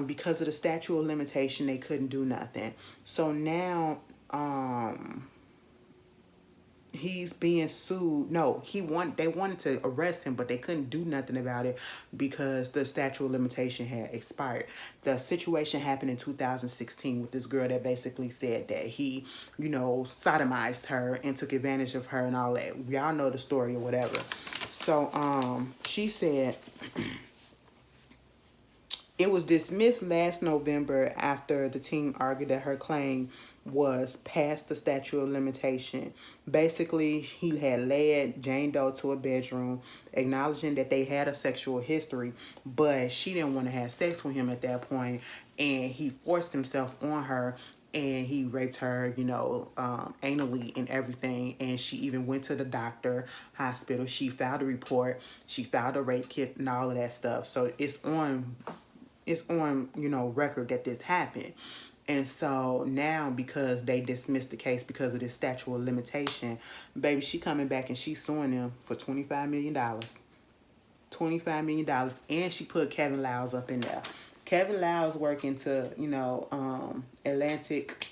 because of the statute of limitation, they couldn't do nothing. So now he's being sued. No, they wanted to arrest him, but they couldn't do nothing about it because the statute of limitation had expired. The situation happened in 2016 with this girl that basically said that he, you know, sodomized her and took advantage of her and all that. Y'all know the story or whatever. So she said it was dismissed last November after the teen argued that her claim was past the statute of limitation. Basically, he had led Jane Doe to a bedroom, acknowledging that they had a sexual history, but she didn't want to have sex with him at that point, and he forced himself on her, and he raped her, you know, anally and everything. And she even went to the doctor, hospital. She filed a report. She filed a rape kit and all of that stuff. So it's on, you know, record that this happened. And so now, because they dismissed the case because of this statute of limitation, baby, she coming back and she's suing them for $25 million. $25 million. And she put Kevin Liles up in there. Kevin Liles working to, you know, Atlantic.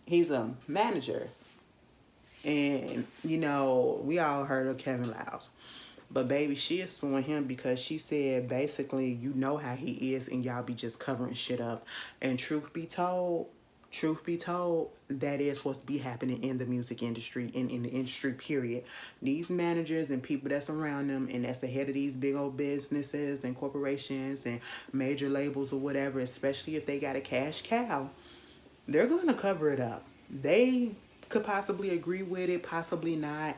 He's a manager. And, you know, we all heard of Kevin Liles. But baby, she is suing him because she said basically, you know how he is and y'all be just covering shit up. And truth be told, that is what's be happening in the music industry and in the industry period. These managers and people that's around them and that's ahead of these big old businesses and corporations and major labels or whatever, especially if they got a cash cow, they're going to cover it up. They could possibly agree with it, possibly not.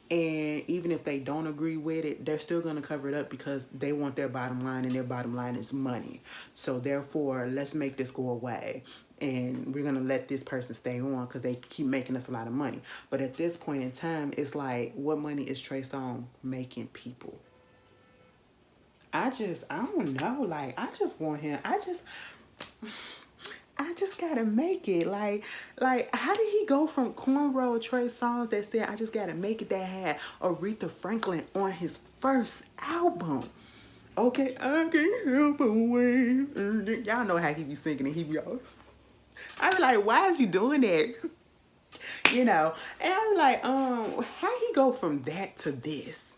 And even if they don't agree with it, they're still going to cover it up because they want their bottom line, and their bottom line is money. So therefore, let's make this go away. And we're going to let this person stay on because they keep making us a lot of money. But at this point in time, it's like, what money is Trey Songz making people? I don't know. Like, I just want him. I just gotta make it. Like, how did he go from cornrow Trey Songz that said, I just gotta make it, that had Aretha Franklin on his first album? Okay, I can't help but wait. Y'all know how he be singing and he be all, I be like, why is you doing that? You know, and I be like, how he go from that to this?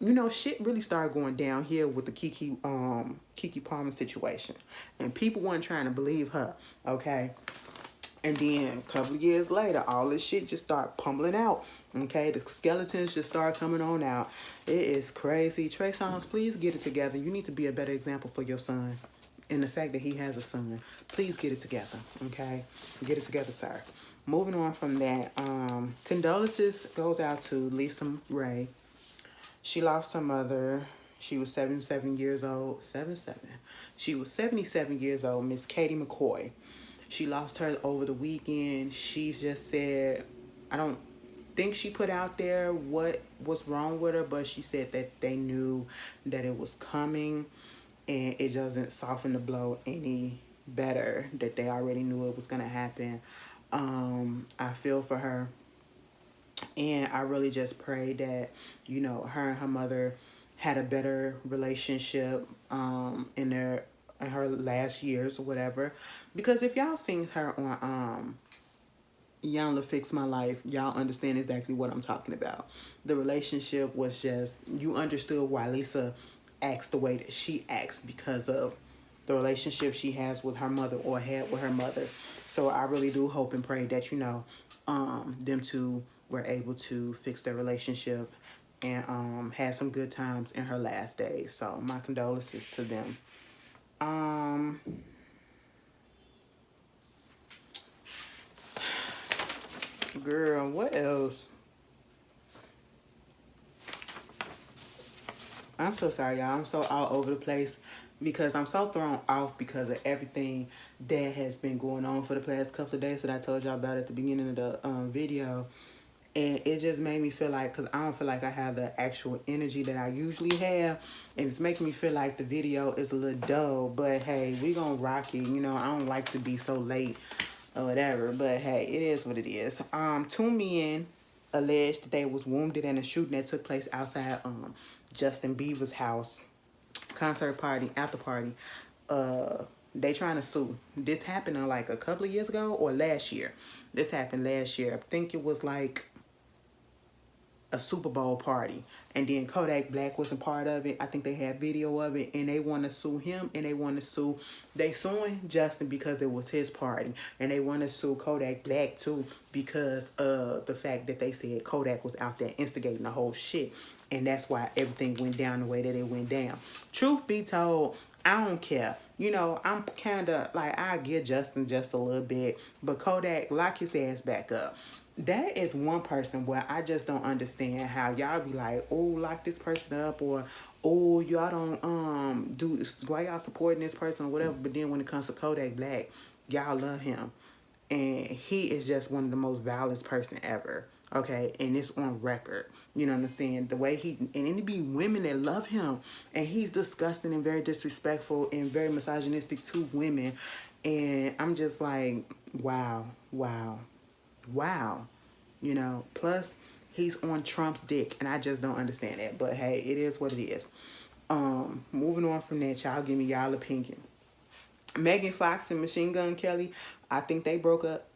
You know, shit really started going downhill with the Kiki Palmer situation. And people weren't trying to believe her, okay? And then a couple of years later, all this shit just started pummeling out, okay? The skeletons just start coming on out. It is crazy. Trey Songz, please get it together. You need to be a better example for your son. And the fact that he has a son. Please get it together, okay? Get it together, sir. Moving on from that, condolences goes out to Lisa Ray. She lost her mother. She was 77 years old. 77. She was 77 years old, Miss Katie McCoy. She lost her over the weekend. She just said, I don't think she put out there what was wrong with her, but she said that they knew that it was coming, and it doesn't soften the blow any better that they already knew it was going to happen. I feel for her. And I really just pray that, you know, her and her mother had a better relationship in her last years or whatever. Because if y'all seen her on Young to Fix My Life, y'all understand exactly what I'm talking about. The relationship was just, you understood why Lisa acts the way that she acts because of the relationship she has with her mother or had with her mother. So I really do hope and pray that, you know, them two were able to fix their relationship and had some good times in her last days. So my condolences to them. Girl, what else? I'm so sorry, y'all. I'm so all over the place because I'm so thrown off because of everything that has been going on for the past couple of days that I told y'all about at the beginning of the video. And it just made me feel like, because I don't feel like I have the actual energy that I usually have. And it's making me feel like the video is a little dull. But hey, we gonna rock it. You know, I don't like to be so late or whatever. But hey, it is what it is. Two men alleged that they was wounded in a shooting that took place outside Justin Bieber's house. Concert party, after party. They trying to sue. This happened like a couple of years ago or last year. This happened last year. I think it was like a Super Bowl party, and then Kodak Black wasn't part of it. I think they had video of it, and they want to sue him, and they suing Justin because it was his party, and they want to sue Kodak Black too because of the fact that they said Kodak was out there instigating the whole shit, and that's why everything went down the way that it went down. Truth be told, I don't care. You know, I'm kind of like, I get Justin just a little bit, but Kodak, lock his ass back up. That is one person where I just don't understand how y'all be like, oh, lock this person up, or oh, y'all don't do, why y'all supporting this person or whatever. But then when it comes to Kodak Black, y'all love him, and he is just one of the most vilest person ever. Okay, and it's on record. You know what I'm saying? The way and it be women that love him, and he's disgusting and very disrespectful and very misogynistic to women, and I'm just like, wow. You know, plus he's on Trump's dick, and I just don't understand that. But hey, it is what it is. Moving on from that, y'all give me y'all opinion. Megan Fox and Machine Gun Kelly, I think they broke up.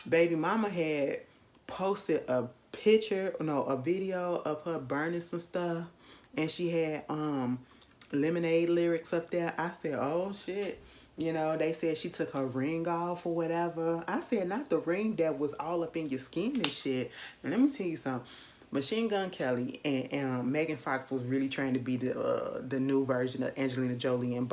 Baby mama had posted a video of her burning some stuff, and she had Lemonade lyrics up there. I said, oh shit. You know, they said she took her ring off or whatever. I said, not the ring that was all up in your skin and shit. And let me tell you something. Machine Gun Kelly and Megan Fox was really trying to be the new version of Angelina Jolie and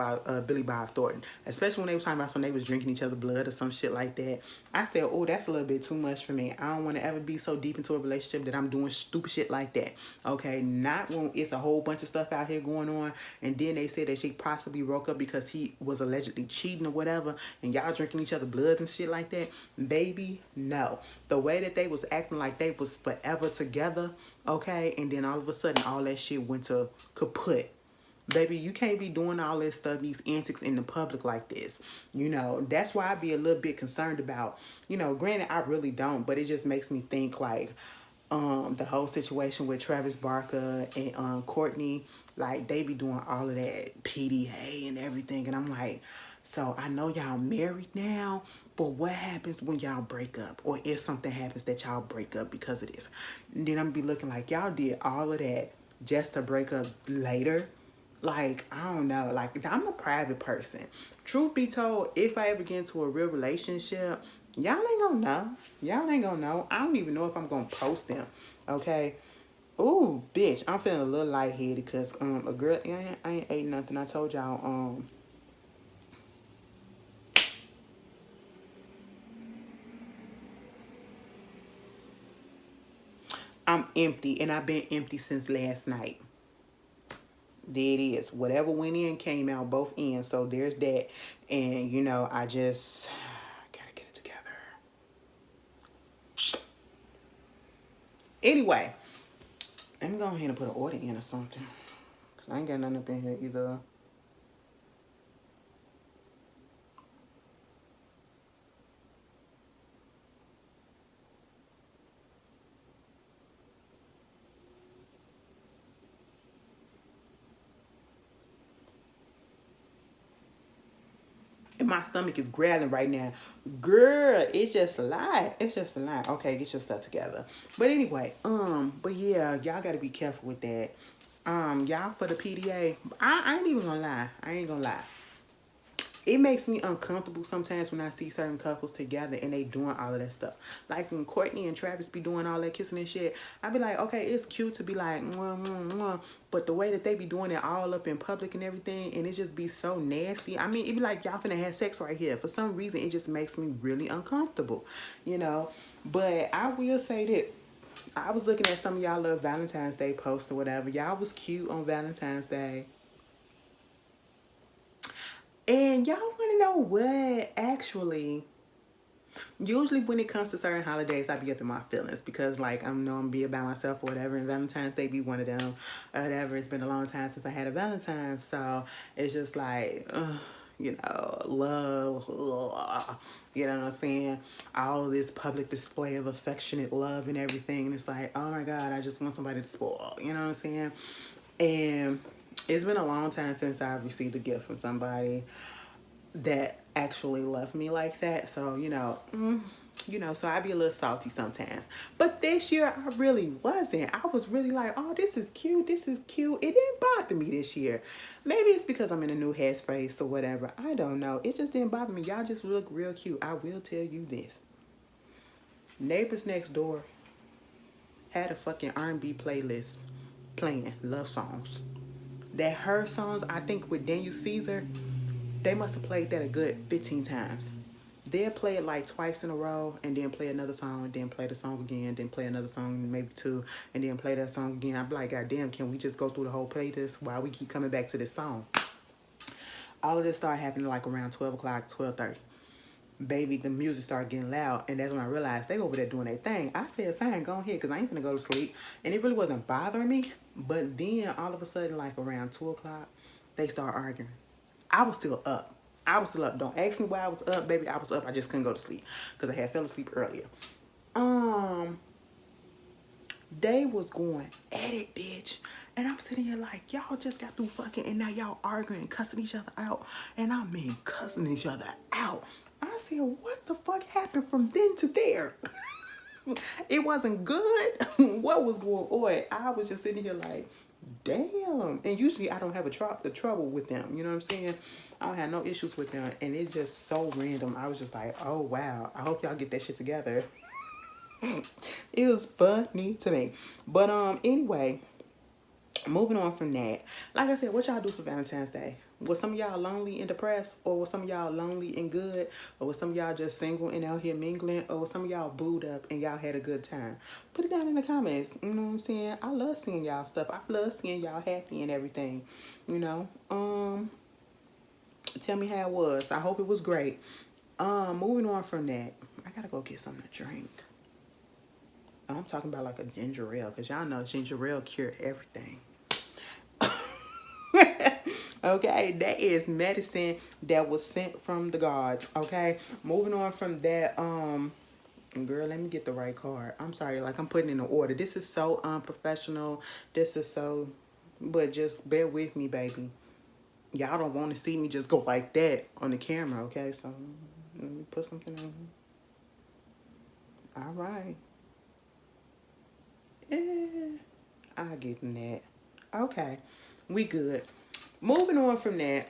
Billy Bob Thornton, especially when they were talking about some they was drinking each other blood or some shit like that. I said, oh, that's a little bit too much for me. I don't want to ever be so deep into a relationship that I'm doing stupid shit like that. Okay, not when it's a whole bunch of stuff out here going on, and then they said that she possibly broke up because he was allegedly cheating or whatever, and y'all drinking each other blood and shit like that. Baby, no. The way that they was acting like they was forever together, okay, and then all of a sudden all that shit went to kaput. Baby, you can't be doing all this stuff, these antics in the public like this. You know, that's why I be a little bit concerned about, you know, granted I really don't, but it just makes me think like the whole situation with Travis Barker and Courtney, like they be doing all of that PDA and everything, and I'm like, so I know y'all married now, but what happens when y'all break up, or if something happens that y'all break up because of this? And then I'm be looking like y'all did all of that just to break up later. Like, I don't know, like I'm a private person. Truth be told, if I ever get into a real relationship, y'all ain't gonna know. Y'all ain't gonna know. I don't even know if I'm gonna post them. Okay. Ooh, bitch, I'm feeling a little lightheaded because a girl, I ain't ate nothing. I told y'all I'm empty, and I've been empty since last night. There it is. Whatever went in came out both ends. So there's that. And you know, I just gotta get it together. Anyway, let me go ahead and put an order in or something. Cause I ain't got nothing up in here either. And my stomach is growling right now. Girl, it's just a lot. It's just a lot. Okay, get your stuff together. But anyway, but yeah, y'all gotta be careful with that. Y'all for the PDA, I ain't even gonna lie. I ain't gonna lie. It makes me uncomfortable sometimes when I see certain couples together and they doing all of that stuff. Like when Courtney and Travis be doing all that kissing and shit, I be like, okay, it's cute to be like, mwah, mwah, mwah. But the way that they be doing it all up in public and everything, and it just be so nasty. I mean, it be like y'all finna have sex right here. For some reason, it just makes me really uncomfortable, you know. But I will say this. I was looking at some of y'all little Valentine's Day posts or whatever. Y'all was cute on Valentine's Day. And y'all want to know what? Actually, usually when it comes to certain holidays, I be up in my feelings because, like, I know I'm gonna be by myself or whatever, and Valentine's Day be one of them or whatever. It's been a long time since I had a Valentine, so it's just like, you know, love, you know what I'm saying? All this public display of affectionate love and everything, and it's like, oh my God, I just want somebody to spoil, you know what I'm saying? And it's been a long time since I've received a gift from somebody that actually loved me like that. So, you know, so I be a little salty sometimes. But this year, I really wasn't. I was really like, oh, this is cute. This is cute. It didn't bother me this year. Maybe it's because I'm in a new headspace or whatever. I don't know. It just didn't bother me. Y'all just look real cute. I will tell you this. Neighbors next door had a fucking R&B playlist playing love songs. That her songs, I think with Daniel Caesar, they must have played that a good 15 times. They'll play it like twice in a row and then play another song and then play the song again, then play another song, maybe two, and then play that song again. I'd be like, God damn, can we just go through the whole playlist while we keep coming back to this song? All of this started happening like around 12 o'clock, 12:30. Baby, the music started getting loud, and that's when I realized they over there doing their thing. I said, fine, go ahead, because I ain't gonna go to sleep. And it really wasn't bothering me, but then all of a sudden, like around 2 o'clock, they start arguing. I was still up. Don't ask me why I was up, baby. I was up. I just couldn't go to sleep because I had fell asleep earlier. They was going at it, bitch. And I'm sitting here like, y'all just got through fucking and now y'all arguing, cussing each other out. And I mean cussing each other out. I said, what the fuck happened from then to there? It wasn't good. What was going on? I was just sitting here like, damn. And usually I don't have the trouble with them. You know what I'm saying? I don't have no issues with them. And it's just so random. I was just like, oh, wow. I hope y'all get that shit together. It was funny to me. But anyway, moving on from that. Like I said, what y'all do for Valentine's Day? Was some of y'all lonely and depressed? Or was some of y'all lonely and good? Or was some of y'all just single and out here mingling? Or was some of y'all booed up and y'all had a good time? Put it down in the comments. You know what I'm saying? I love seeing y'all stuff. I love seeing y'all happy and everything. You know? Tell me how it was. I hope it was great. Moving on from that. I gotta go get something to drink. I'm talking about like a ginger ale, because y'all know ginger ale cure everything. Okay, that is medicine that was sent from the gods. Okay, moving on from that. Girl, let me get the right card. I'm sorry, like I'm putting in an order. This is so unprofessional. This is so, but just bear with me, baby. Y'all don't want to see me just go like that on the camera, okay? So let me put something on. All right. Yeah, I'll get in that. Okay, we good. Moving on from that,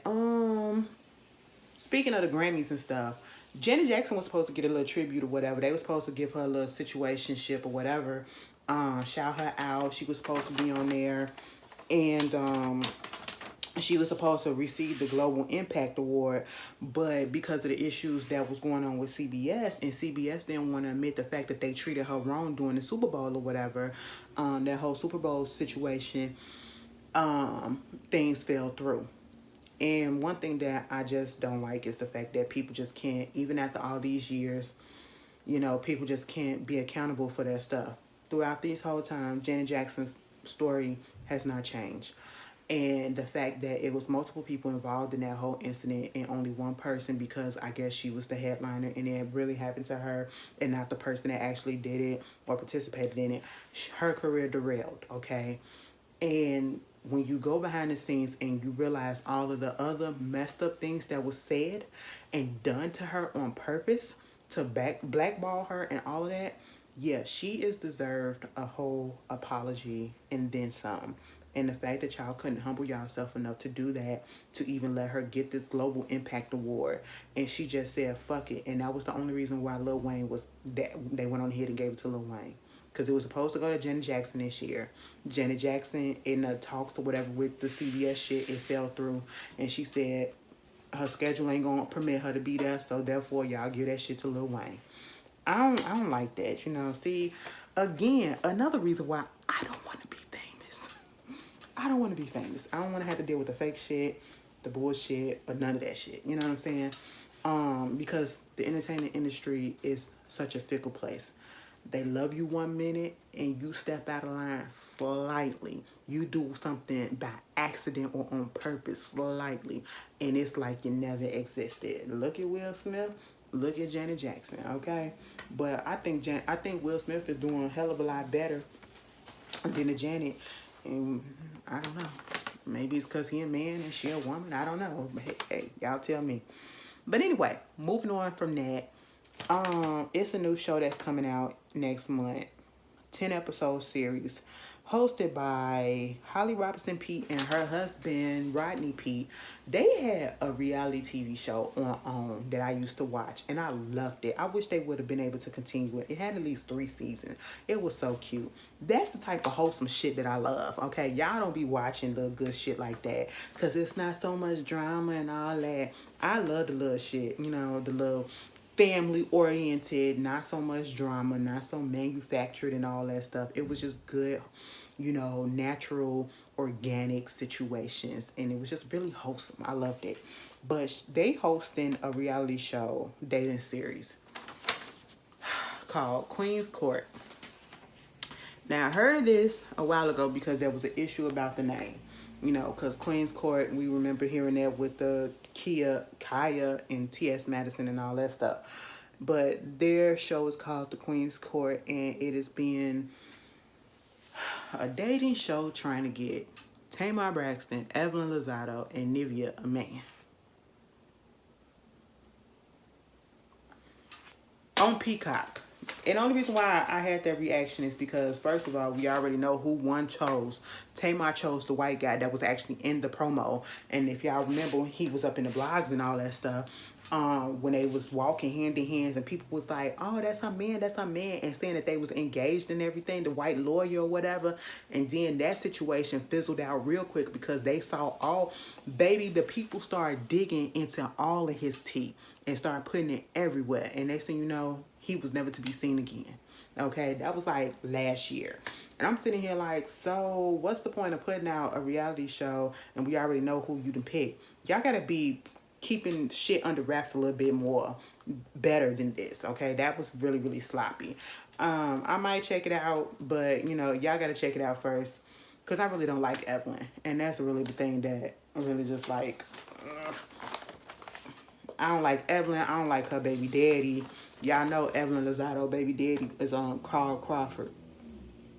speaking of the Grammys and stuff, Janet Jackson was supposed to get a little tribute or whatever. They were supposed to give her a little situationship or whatever. Shout her out. She was supposed to be on there. And she was supposed to receive the Global Impact Award, but because of the issues that was going on with CBS, and CBS didn't want to admit the fact that they treated her wrong during the Super Bowl or whatever, that whole Super Bowl situation, things fell through. And one thing that I just don't like is the fact that people just can't, even after all these years, you know, people just can't be accountable for their stuff. Throughout this whole time, Janet Jackson's story has not changed. And the fact that it was multiple people involved in that whole incident and only one person, because I guess she was the headliner and it really happened to her and not the person that actually did it or participated in it, her career derailed, okay? And when you go behind the scenes and you realize all of the other messed up things that was said and done to her on purpose to blackball her and all of that, yeah, she is deserved a whole apology and then some. And the fact that y'all couldn't humble yourself enough to do that, to even let her get this Global Impact Award. And she just said, fuck it. And that was the only reason why Lil Wayne was, that they went on ahead and gave it to Lil Wayne. Because it was supposed to go to Janet Jackson this year. Janet Jackson, in the talks or whatever with the CBS shit, it fell through. And she said her schedule ain't going to permit her to be there. So therefore, y'all give that shit to Lil Wayne. I don't like that, you know. See, again, another reason why I don't want to be famous. I don't want to be famous. I don't want to have to deal with the fake shit, the bullshit, or none of that shit. You know what I'm saying? Because the entertainment industry is such a fickle place. They love you 1 minute and you step out of line slightly. You do something by accident or on purpose slightly, and it's like you never existed. Look at Will Smith. Look at Janet Jackson. Okay, but I think Will Smith is doing a hell of a lot better than the Janet. And I don't know. Maybe it's because he a man and she a woman. I don't know. But hey, y'all tell me. But anyway, moving on from that. It's a new show that's coming out next month. 10-episode series. Hosted by Holly Robinson Peete and her husband, Rodney Peete. They had a reality TV show on that I used to watch. And I loved it. I wish they would have been able to continue it. It had at least 3 seasons. It was so cute. That's the type of wholesome shit that I love. Okay, y'all don't be watching the good shit like that. Because it's not so much drama and all that. I love the little shit. You know, the little family oriented, not so much drama, not so manufactured and all that stuff. It was just good, you know, natural, organic situations, and it was just really wholesome. I loved it. But they hosting a reality show dating series called Queen's Court. Now I heard of this a while ago because there was an issue about the name. You know, because Queen's Court, we remember hearing that with the Kaya and T.S. Madison and all that stuff. But their show is called The Queen's Court, and it is being a dating show trying to get Tamar Braxton, Evelyn Lozado, and Nivea a man. On Peacock. And the only reason why I had that reaction is because, first of all, we already know who one chose. Tamar chose the white guy that was actually in the promo. And if y'all remember, he was up in the blogs and all that stuff. when they was walking hand in hands, and people was like, oh, that's her man, that's her man, and saying that they was engaged and everything, the white lawyer or whatever. And then that situation fizzled out real quick because they saw the people started digging into all of his tea and started putting it everywhere. And next thing you know, he was never to be seen again. Okay, that was like last year. And I'm sitting here like, so what's the point of putting out a reality show and we already know who you done picked? Y'all gotta be keeping shit under wraps a little bit more better than this. Okay, that was really, really sloppy. I might check it out, but you know, y'all gotta check it out first, because I really don't like Evelyn, and that's really the thing that I really just like. I don't like Evelyn. I don't like her baby daddy. Y'all know Evelyn Lozado baby daddy is Carl Crawford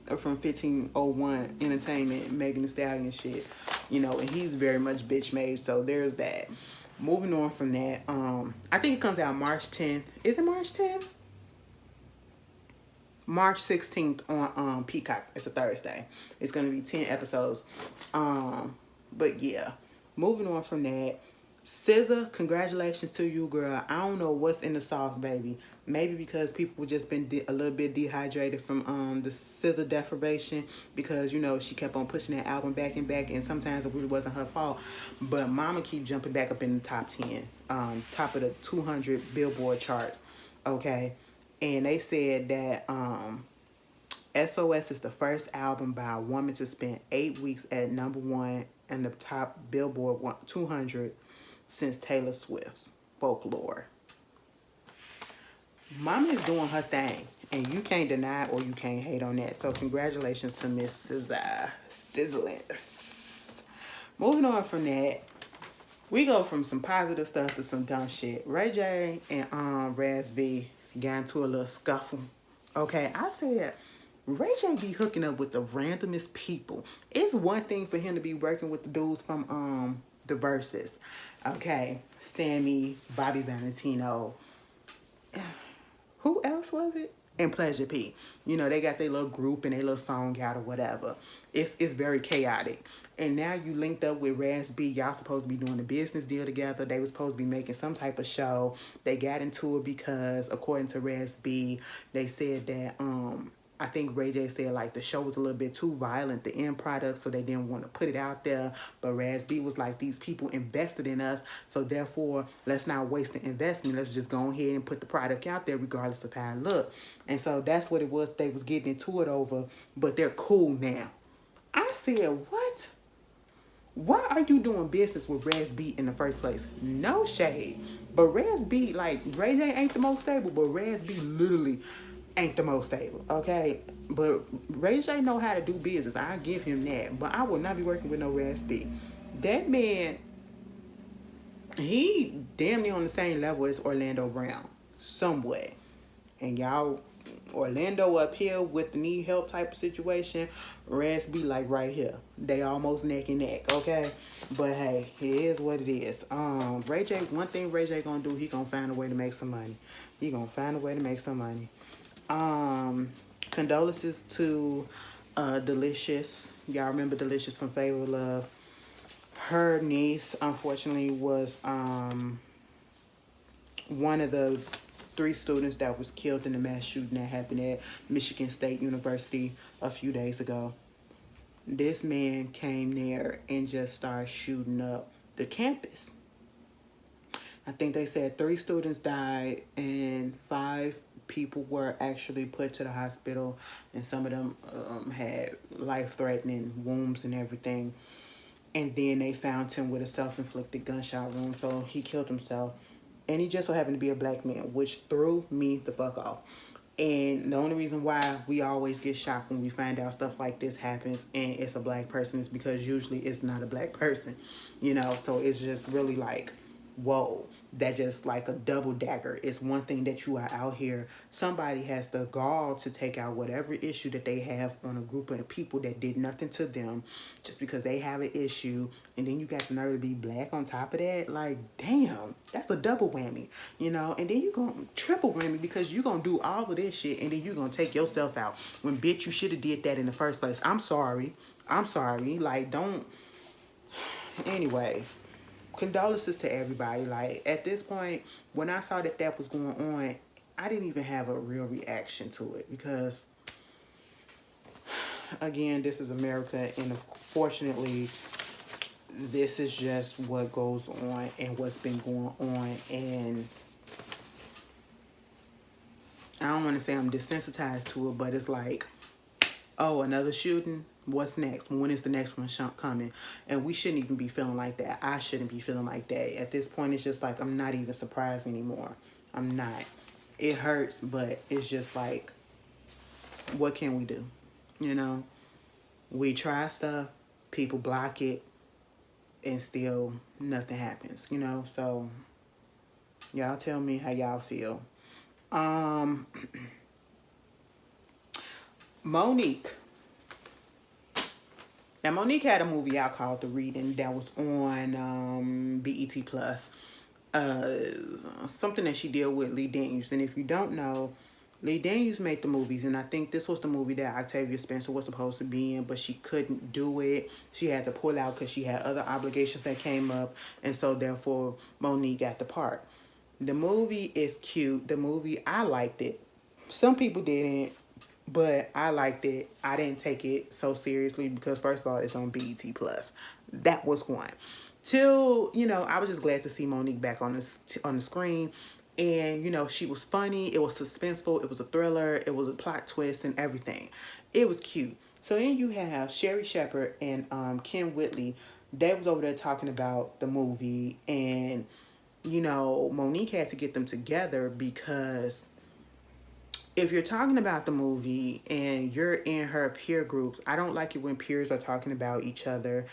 from 1501 Entertainment, Megan Thee Stallion shit. You know, and he's very much bitch made, so there's that. Moving on from that, I think it comes out March 10th. Is it March 10th? March 16th on Peacock. It's a Thursday. It's going to be 10 episodes. But yeah, moving on from that, SZA, congratulations to you, girl. I don't know what's in the sauce, baby. Maybe because people just been a little bit dehydrated from the SZA deprivation, because you know she kept on pushing that album back and back, and sometimes it really wasn't her fault. But Mama keep jumping back up in the top 10, top of the 200 Billboard charts. Okay, and they said that SOS is the first album by a woman to spend 8 weeks at #1 in the top Billboard 200 since Taylor Swift's Folklore. Mama is doing her thing, and you can't deny or you can't hate on that. So congratulations to Miss SZA. Sizzling. Moving on from that, we go from some positive stuff to some dumb shit. Ray J and Raz B got into a little scuffle. Okay, I said Ray J be hooking up with the randomest people. It's one thing for him to be working with the dudes from the Verses. Okay, Sammy, Bobby Valentino. Who else was it? And Pleasure P. You know, they got their little group and their little song out or whatever. It's very chaotic. And now you linked up with Raz B. Y'all supposed to be doing a business deal together. They were supposed to be making some type of show. They got into it because, according to Raz B, they said that I think Ray J said like the show was a little bit too violent, the end product, so they didn't want to put it out there. But Raz B was like, these people invested in us, so therefore let's not waste the investment. Let's just go ahead and put the product out there regardless of how it looked. And so that's what it was. They was getting into it over, but they're cool now. I said, what? Why are you doing business with Raz B in the first place? No shade. But Raz B, like, Ray J ain't the most stable, but Raz B literally ain't the most stable, okay? But Ray J know how to do business. I give him that. But I will not be working with no Raz B. That man, he damn near on the same level as Orlando Brown. Somewhat. And y'all, Orlando up here with the need help type of situation, Raz B like right here. They almost neck and neck, okay? But hey, it is what it is. Ray J, one thing Ray J gonna do, he gonna find a way to make some money. He gonna find a way to make some money. Condolences to Delicious. Y'all remember Delicious from Favre Love. Her niece, unfortunately, was one of the 3 students that was killed in the mass shooting that happened at Michigan State University a few days ago. This man came there and just started shooting up the campus. I think they said 3 students died and 5 people were actually put to the hospital, and some of them had life-threatening wounds and everything. And then they found him with a self-inflicted gunshot wound, so he killed himself. And he just so happened to be a black man, which threw me the fuck off. And the only reason why we always get shocked when we find out stuff like this happens and it's a black person is because usually it's not a black person, you know? So it's just really like, whoa, that just like a double dagger. It's one thing that you are out here. Somebody has the gall to take out whatever issue that they have on a group of people that did nothing to them just because they have an issue. And then you got the nerve to be black on top of that. Like, damn, that's a double whammy, you know? And then you gonna triple whammy because you gonna do all of this shit and then you gonna take yourself out. When, bitch, you should have did that in the first place. I'm sorry. Like, don't. Anyway. condolences to everybody. Like, at this point, when I saw that that was going on, I didn't even have a real reaction to it because, again, this is America, and unfortunately, this is just what goes on and what's been going on. And I don't want to say I'm desensitized to it, but it's like, oh, another shooting? What's next? When is the next one coming? And we shouldn't even be feeling like that. I shouldn't be feeling like that. At this point, it's just like, I'm not even surprised anymore. I'm not. It hurts, but it's just like, what can we do? You know? We try stuff, people block it, and still nothing happens, you know? So, y'all tell me how y'all feel. Monique. Now, Monique had a movie out called The Reading that was on BET Plus. Something that she did with Lee Daniels. And if you don't know, Lee Daniels made the movies, and I think this was the movie that Octavia Spencer was supposed to be in, but she couldn't do it. She had to pull out because she had other obligations that came up, and so therefore Monique got the part. The movie is cute. The movie, I liked it. Some people didn't, but I liked it. I didn't take it so seriously because, first of all, it's on BET Plus. That was one. Two, you know, I was just glad to see Monique back on the screen. And, you know, she was funny. It was suspenseful. It was a thriller. It was a plot twist and everything. It was cute. So then you have Sherry Shepherd and Kim Whitley. They was over there talking about the movie. And, you know, Monique had to get them together because if you're talking about the movie and you're in her peer groups, I don't like it when peers are talking about each other,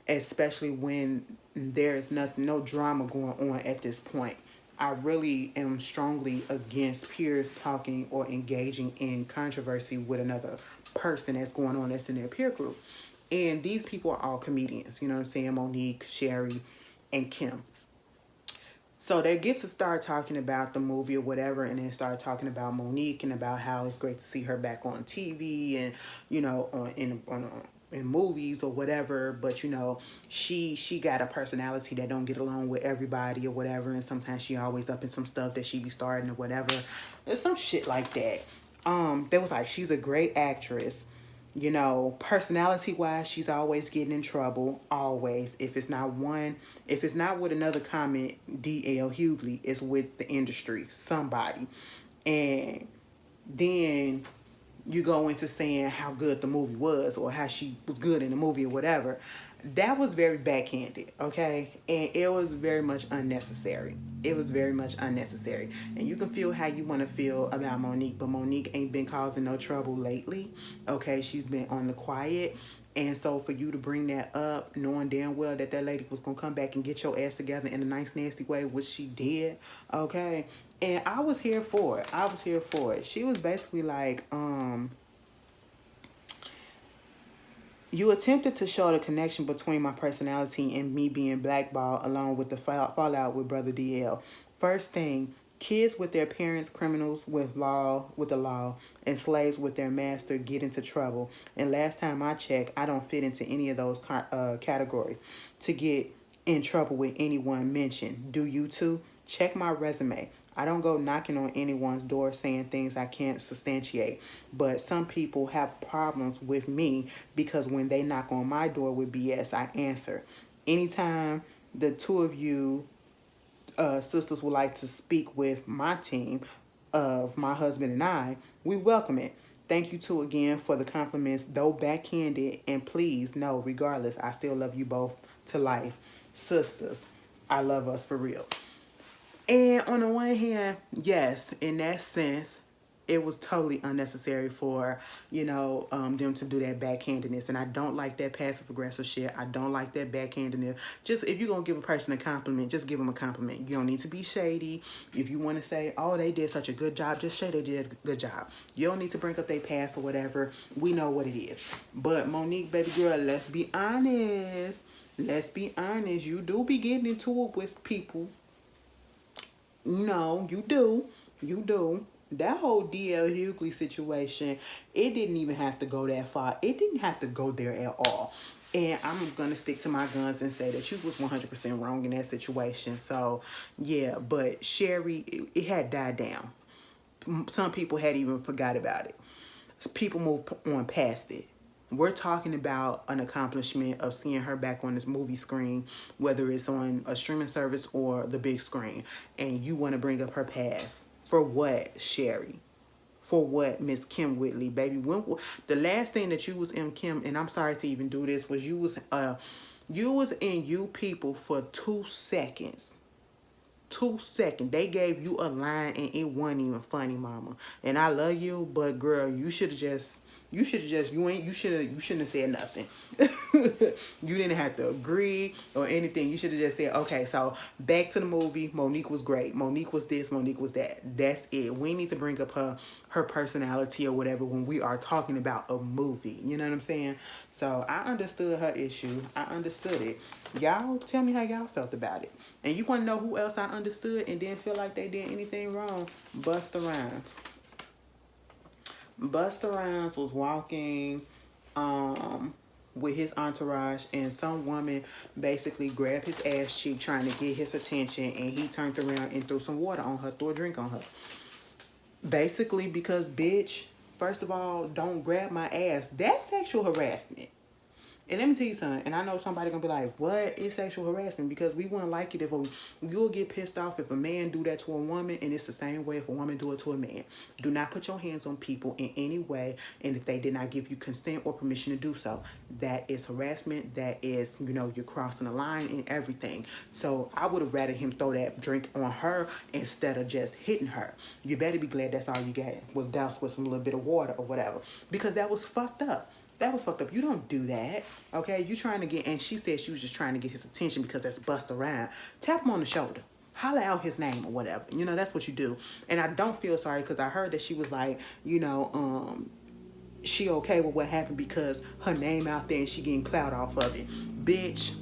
especially when there's no drama going on at this point. I really am strongly against peers talking or engaging in controversy with another person that's going on that's in their peer group. And these people are all comedians, you know what I'm saying? Monique, Sherry, and Kim. So they get to start talking about the movie or whatever, and then start talking about Monique and about how it's great to see her back on TV and, you know, in movies or whatever. But, you know, she got a personality that don't get along with everybody or whatever, and sometimes she always up in some stuff that she be starting or whatever. There's some shit like that. They was like, she's a great actress. You know, personality-wise, she's always getting in trouble. Always. If it's not with another comment, D.L. Hughley, it's with the industry. Somebody. And then you go into saying how good the movie was or how she was good in the movie or whatever. That was very backhanded, okay? And it was very much unnecessary. It was very much unnecessary. And you can feel how you want to feel about Monique, but Monique ain't been causing no trouble lately, okay? She's been on the quiet. And so for you to bring that up, knowing damn well that lady was going to come back and get your ass together in a nice, nasty way, which she did, okay? And I was here for it. I was here for it. She was basically like, you attempted to show the connection between my personality and me being blackballed along with the fallout with Brother DL. First thing, kids with their parents, criminals with the law, and slaves with their master get into trouble. And last time I checked, I don't fit into any of those categories to get in trouble with anyone mentioned. Do you too? Check my resume. I don't go knocking on anyone's door saying things I can't substantiate. But some people have problems with me because when they knock on my door with BS, I answer. Anytime the two of you sisters would like to speak with my team of my husband and I, we welcome it. Thank you too again for the compliments, though backhanded, and please know, regardless, I still love you both to life. Sisters, I love us for real. And on the one hand, yes, in that sense, it was totally unnecessary for, you know, them to do that backhandedness. And I don't like that passive-aggressive shit. I don't like that backhandedness. Just, if you're going to give a person a compliment, just give them a compliment. You don't need to be shady. If you want to say, oh, they did such a good job, just say they did a good job. You don't need to bring up their past or whatever. We know what it is. But Monique, baby girl, let's be honest. Let's be honest. You do be getting into it with people. No, you do. You do. That whole DL Hughley situation, it didn't even have to go that far. It didn't have to go there at all. And I'm going to stick to my guns and say that you was 100% wrong in that situation. So, yeah, but Sherry, it had died down. Some people had even forgot about it. People moved on past it. We're talking about an accomplishment of seeing her back on this movie screen, whether it's on a streaming service or the big screen, and you want to bring up her past. For what, Sherry? For what, Miss Kim Whitley, baby? When the last thing that you was in, Kim, and I'm sorry to even do this, was you was in You People for 2 seconds. 2 seconds. They gave you a line and it wasn't even funny, mama. And I love you, but girl, you should have just you shouldn't have said nothing. You didn't have to agree or anything. You should have just said, okay, so back to the movie. Monique was great. Monique was this, Monique was that. That's it. We need to bring up her personality or whatever when we are talking about a movie. You know what I'm saying? So I understood her issue. I understood it. Y'all tell me how y'all felt about it. And you want to know who else I understood and didn't feel like they did anything wrong? Busta Rhymes. Busta Rhymes was walking with his entourage, and some woman basically grabbed his ass cheek trying to get his attention, and he turned around and threw some water on her, threw a drink on her. Basically because, bitch, first of all, don't grab my ass. That's sexual harassment. And let me tell you something, and I know somebody gonna be like, what is sexual harassment? Because we wouldn't like it if you'll get pissed off if a man do that to a woman, and it's the same way if a woman do it to a man. Do not put your hands on people in any way, and if they did not give you consent or permission to do so, that is harassment. That is, you're crossing the line and everything. So I would have rather him throw that drink on her instead of just hitting her. You better be glad that's all you got was doused with some little bit of water or whatever, because that was fucked up. That was fucked up. You don't do that, okay? You trying to get, and she said she was just trying to get his attention because that's Busta Rhymes. Tap him on the shoulder. Holler out his name or whatever. That's what you do. And I don't feel sorry because I heard that she was like, she okay with what happened because her name out there and she getting clout off of it. Bitch,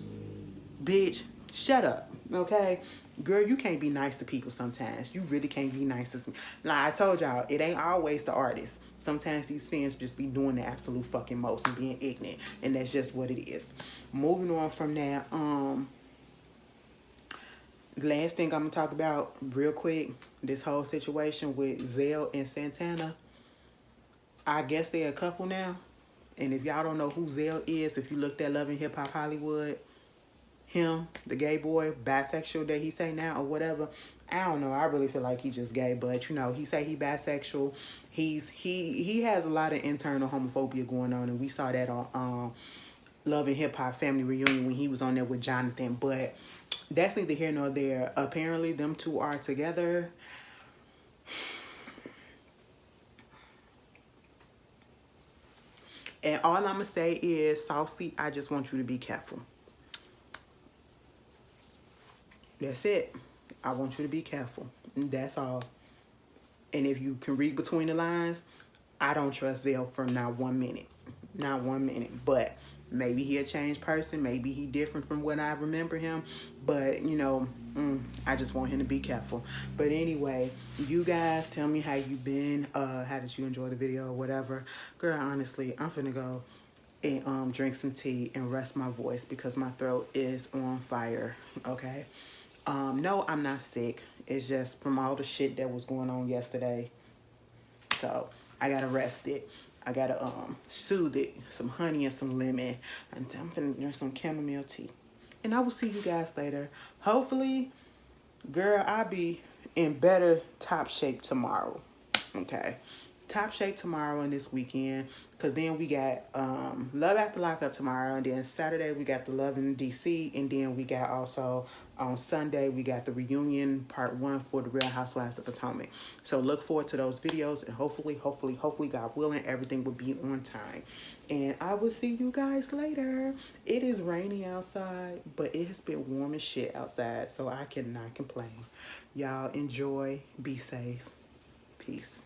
shut up, okay? Girl, you can't be nice to people sometimes. You really can't be nice to me. Like I told y'all, it ain't always the artist. Sometimes these fans just be doing the absolute fucking most and being ignorant. And that's just what it is. Moving on from that, last thing I'm going to talk about real quick, this whole situation with Zell and Santana. I guess they're a couple now. And if y'all don't know who Zell is, if you looked at Love and Hip Hop Hollywood, him, the gay boy, bisexual that he say now or whatever, I don't know. I really feel like he just gay, but he say he bisexual. He has a lot of internal homophobia going on, and we saw that on Love and Hip Hop Family Reunion when he was on there with Jonathan. But that's neither here nor there. Apparently, them two are together. And all I'm gonna say is, Saucy, I just want you to be careful. That's it. I want you to be careful. That's all. And if you can read between the lines, I don't trust Zell for not 1 minute. Not 1 minute. But maybe he a changed person. Maybe he different from what I remember him. But, I just want him to be careful. But anyway, you guys tell me how you been. How did you enjoy the video or whatever. Girl, honestly, I'm finna go and drink some tea and rest my voice because my throat is on fire. Okay? No, I'm not sick. It's just from all the shit that was going on yesterday. So I gotta rest it. I gotta soothe it. Some honey and some lemon. And I'm finna drink some chamomile tea. And I will see you guys later. Hopefully, girl, I'll be in better top shape tomorrow. Okay. Top shape tomorrow and this weekend. Because then we got Love After Lockup tomorrow. And then Saturday we got the Love in DC. And then we got also on Sunday we got the reunion part 1 for the Real Housewives of Potomac. So look forward to those videos. And hopefully, God willing, everything will be on time. And I will see you guys later. It is rainy outside. But it has been warm as shit outside. So I cannot complain. Y'all enjoy. Be safe. Peace.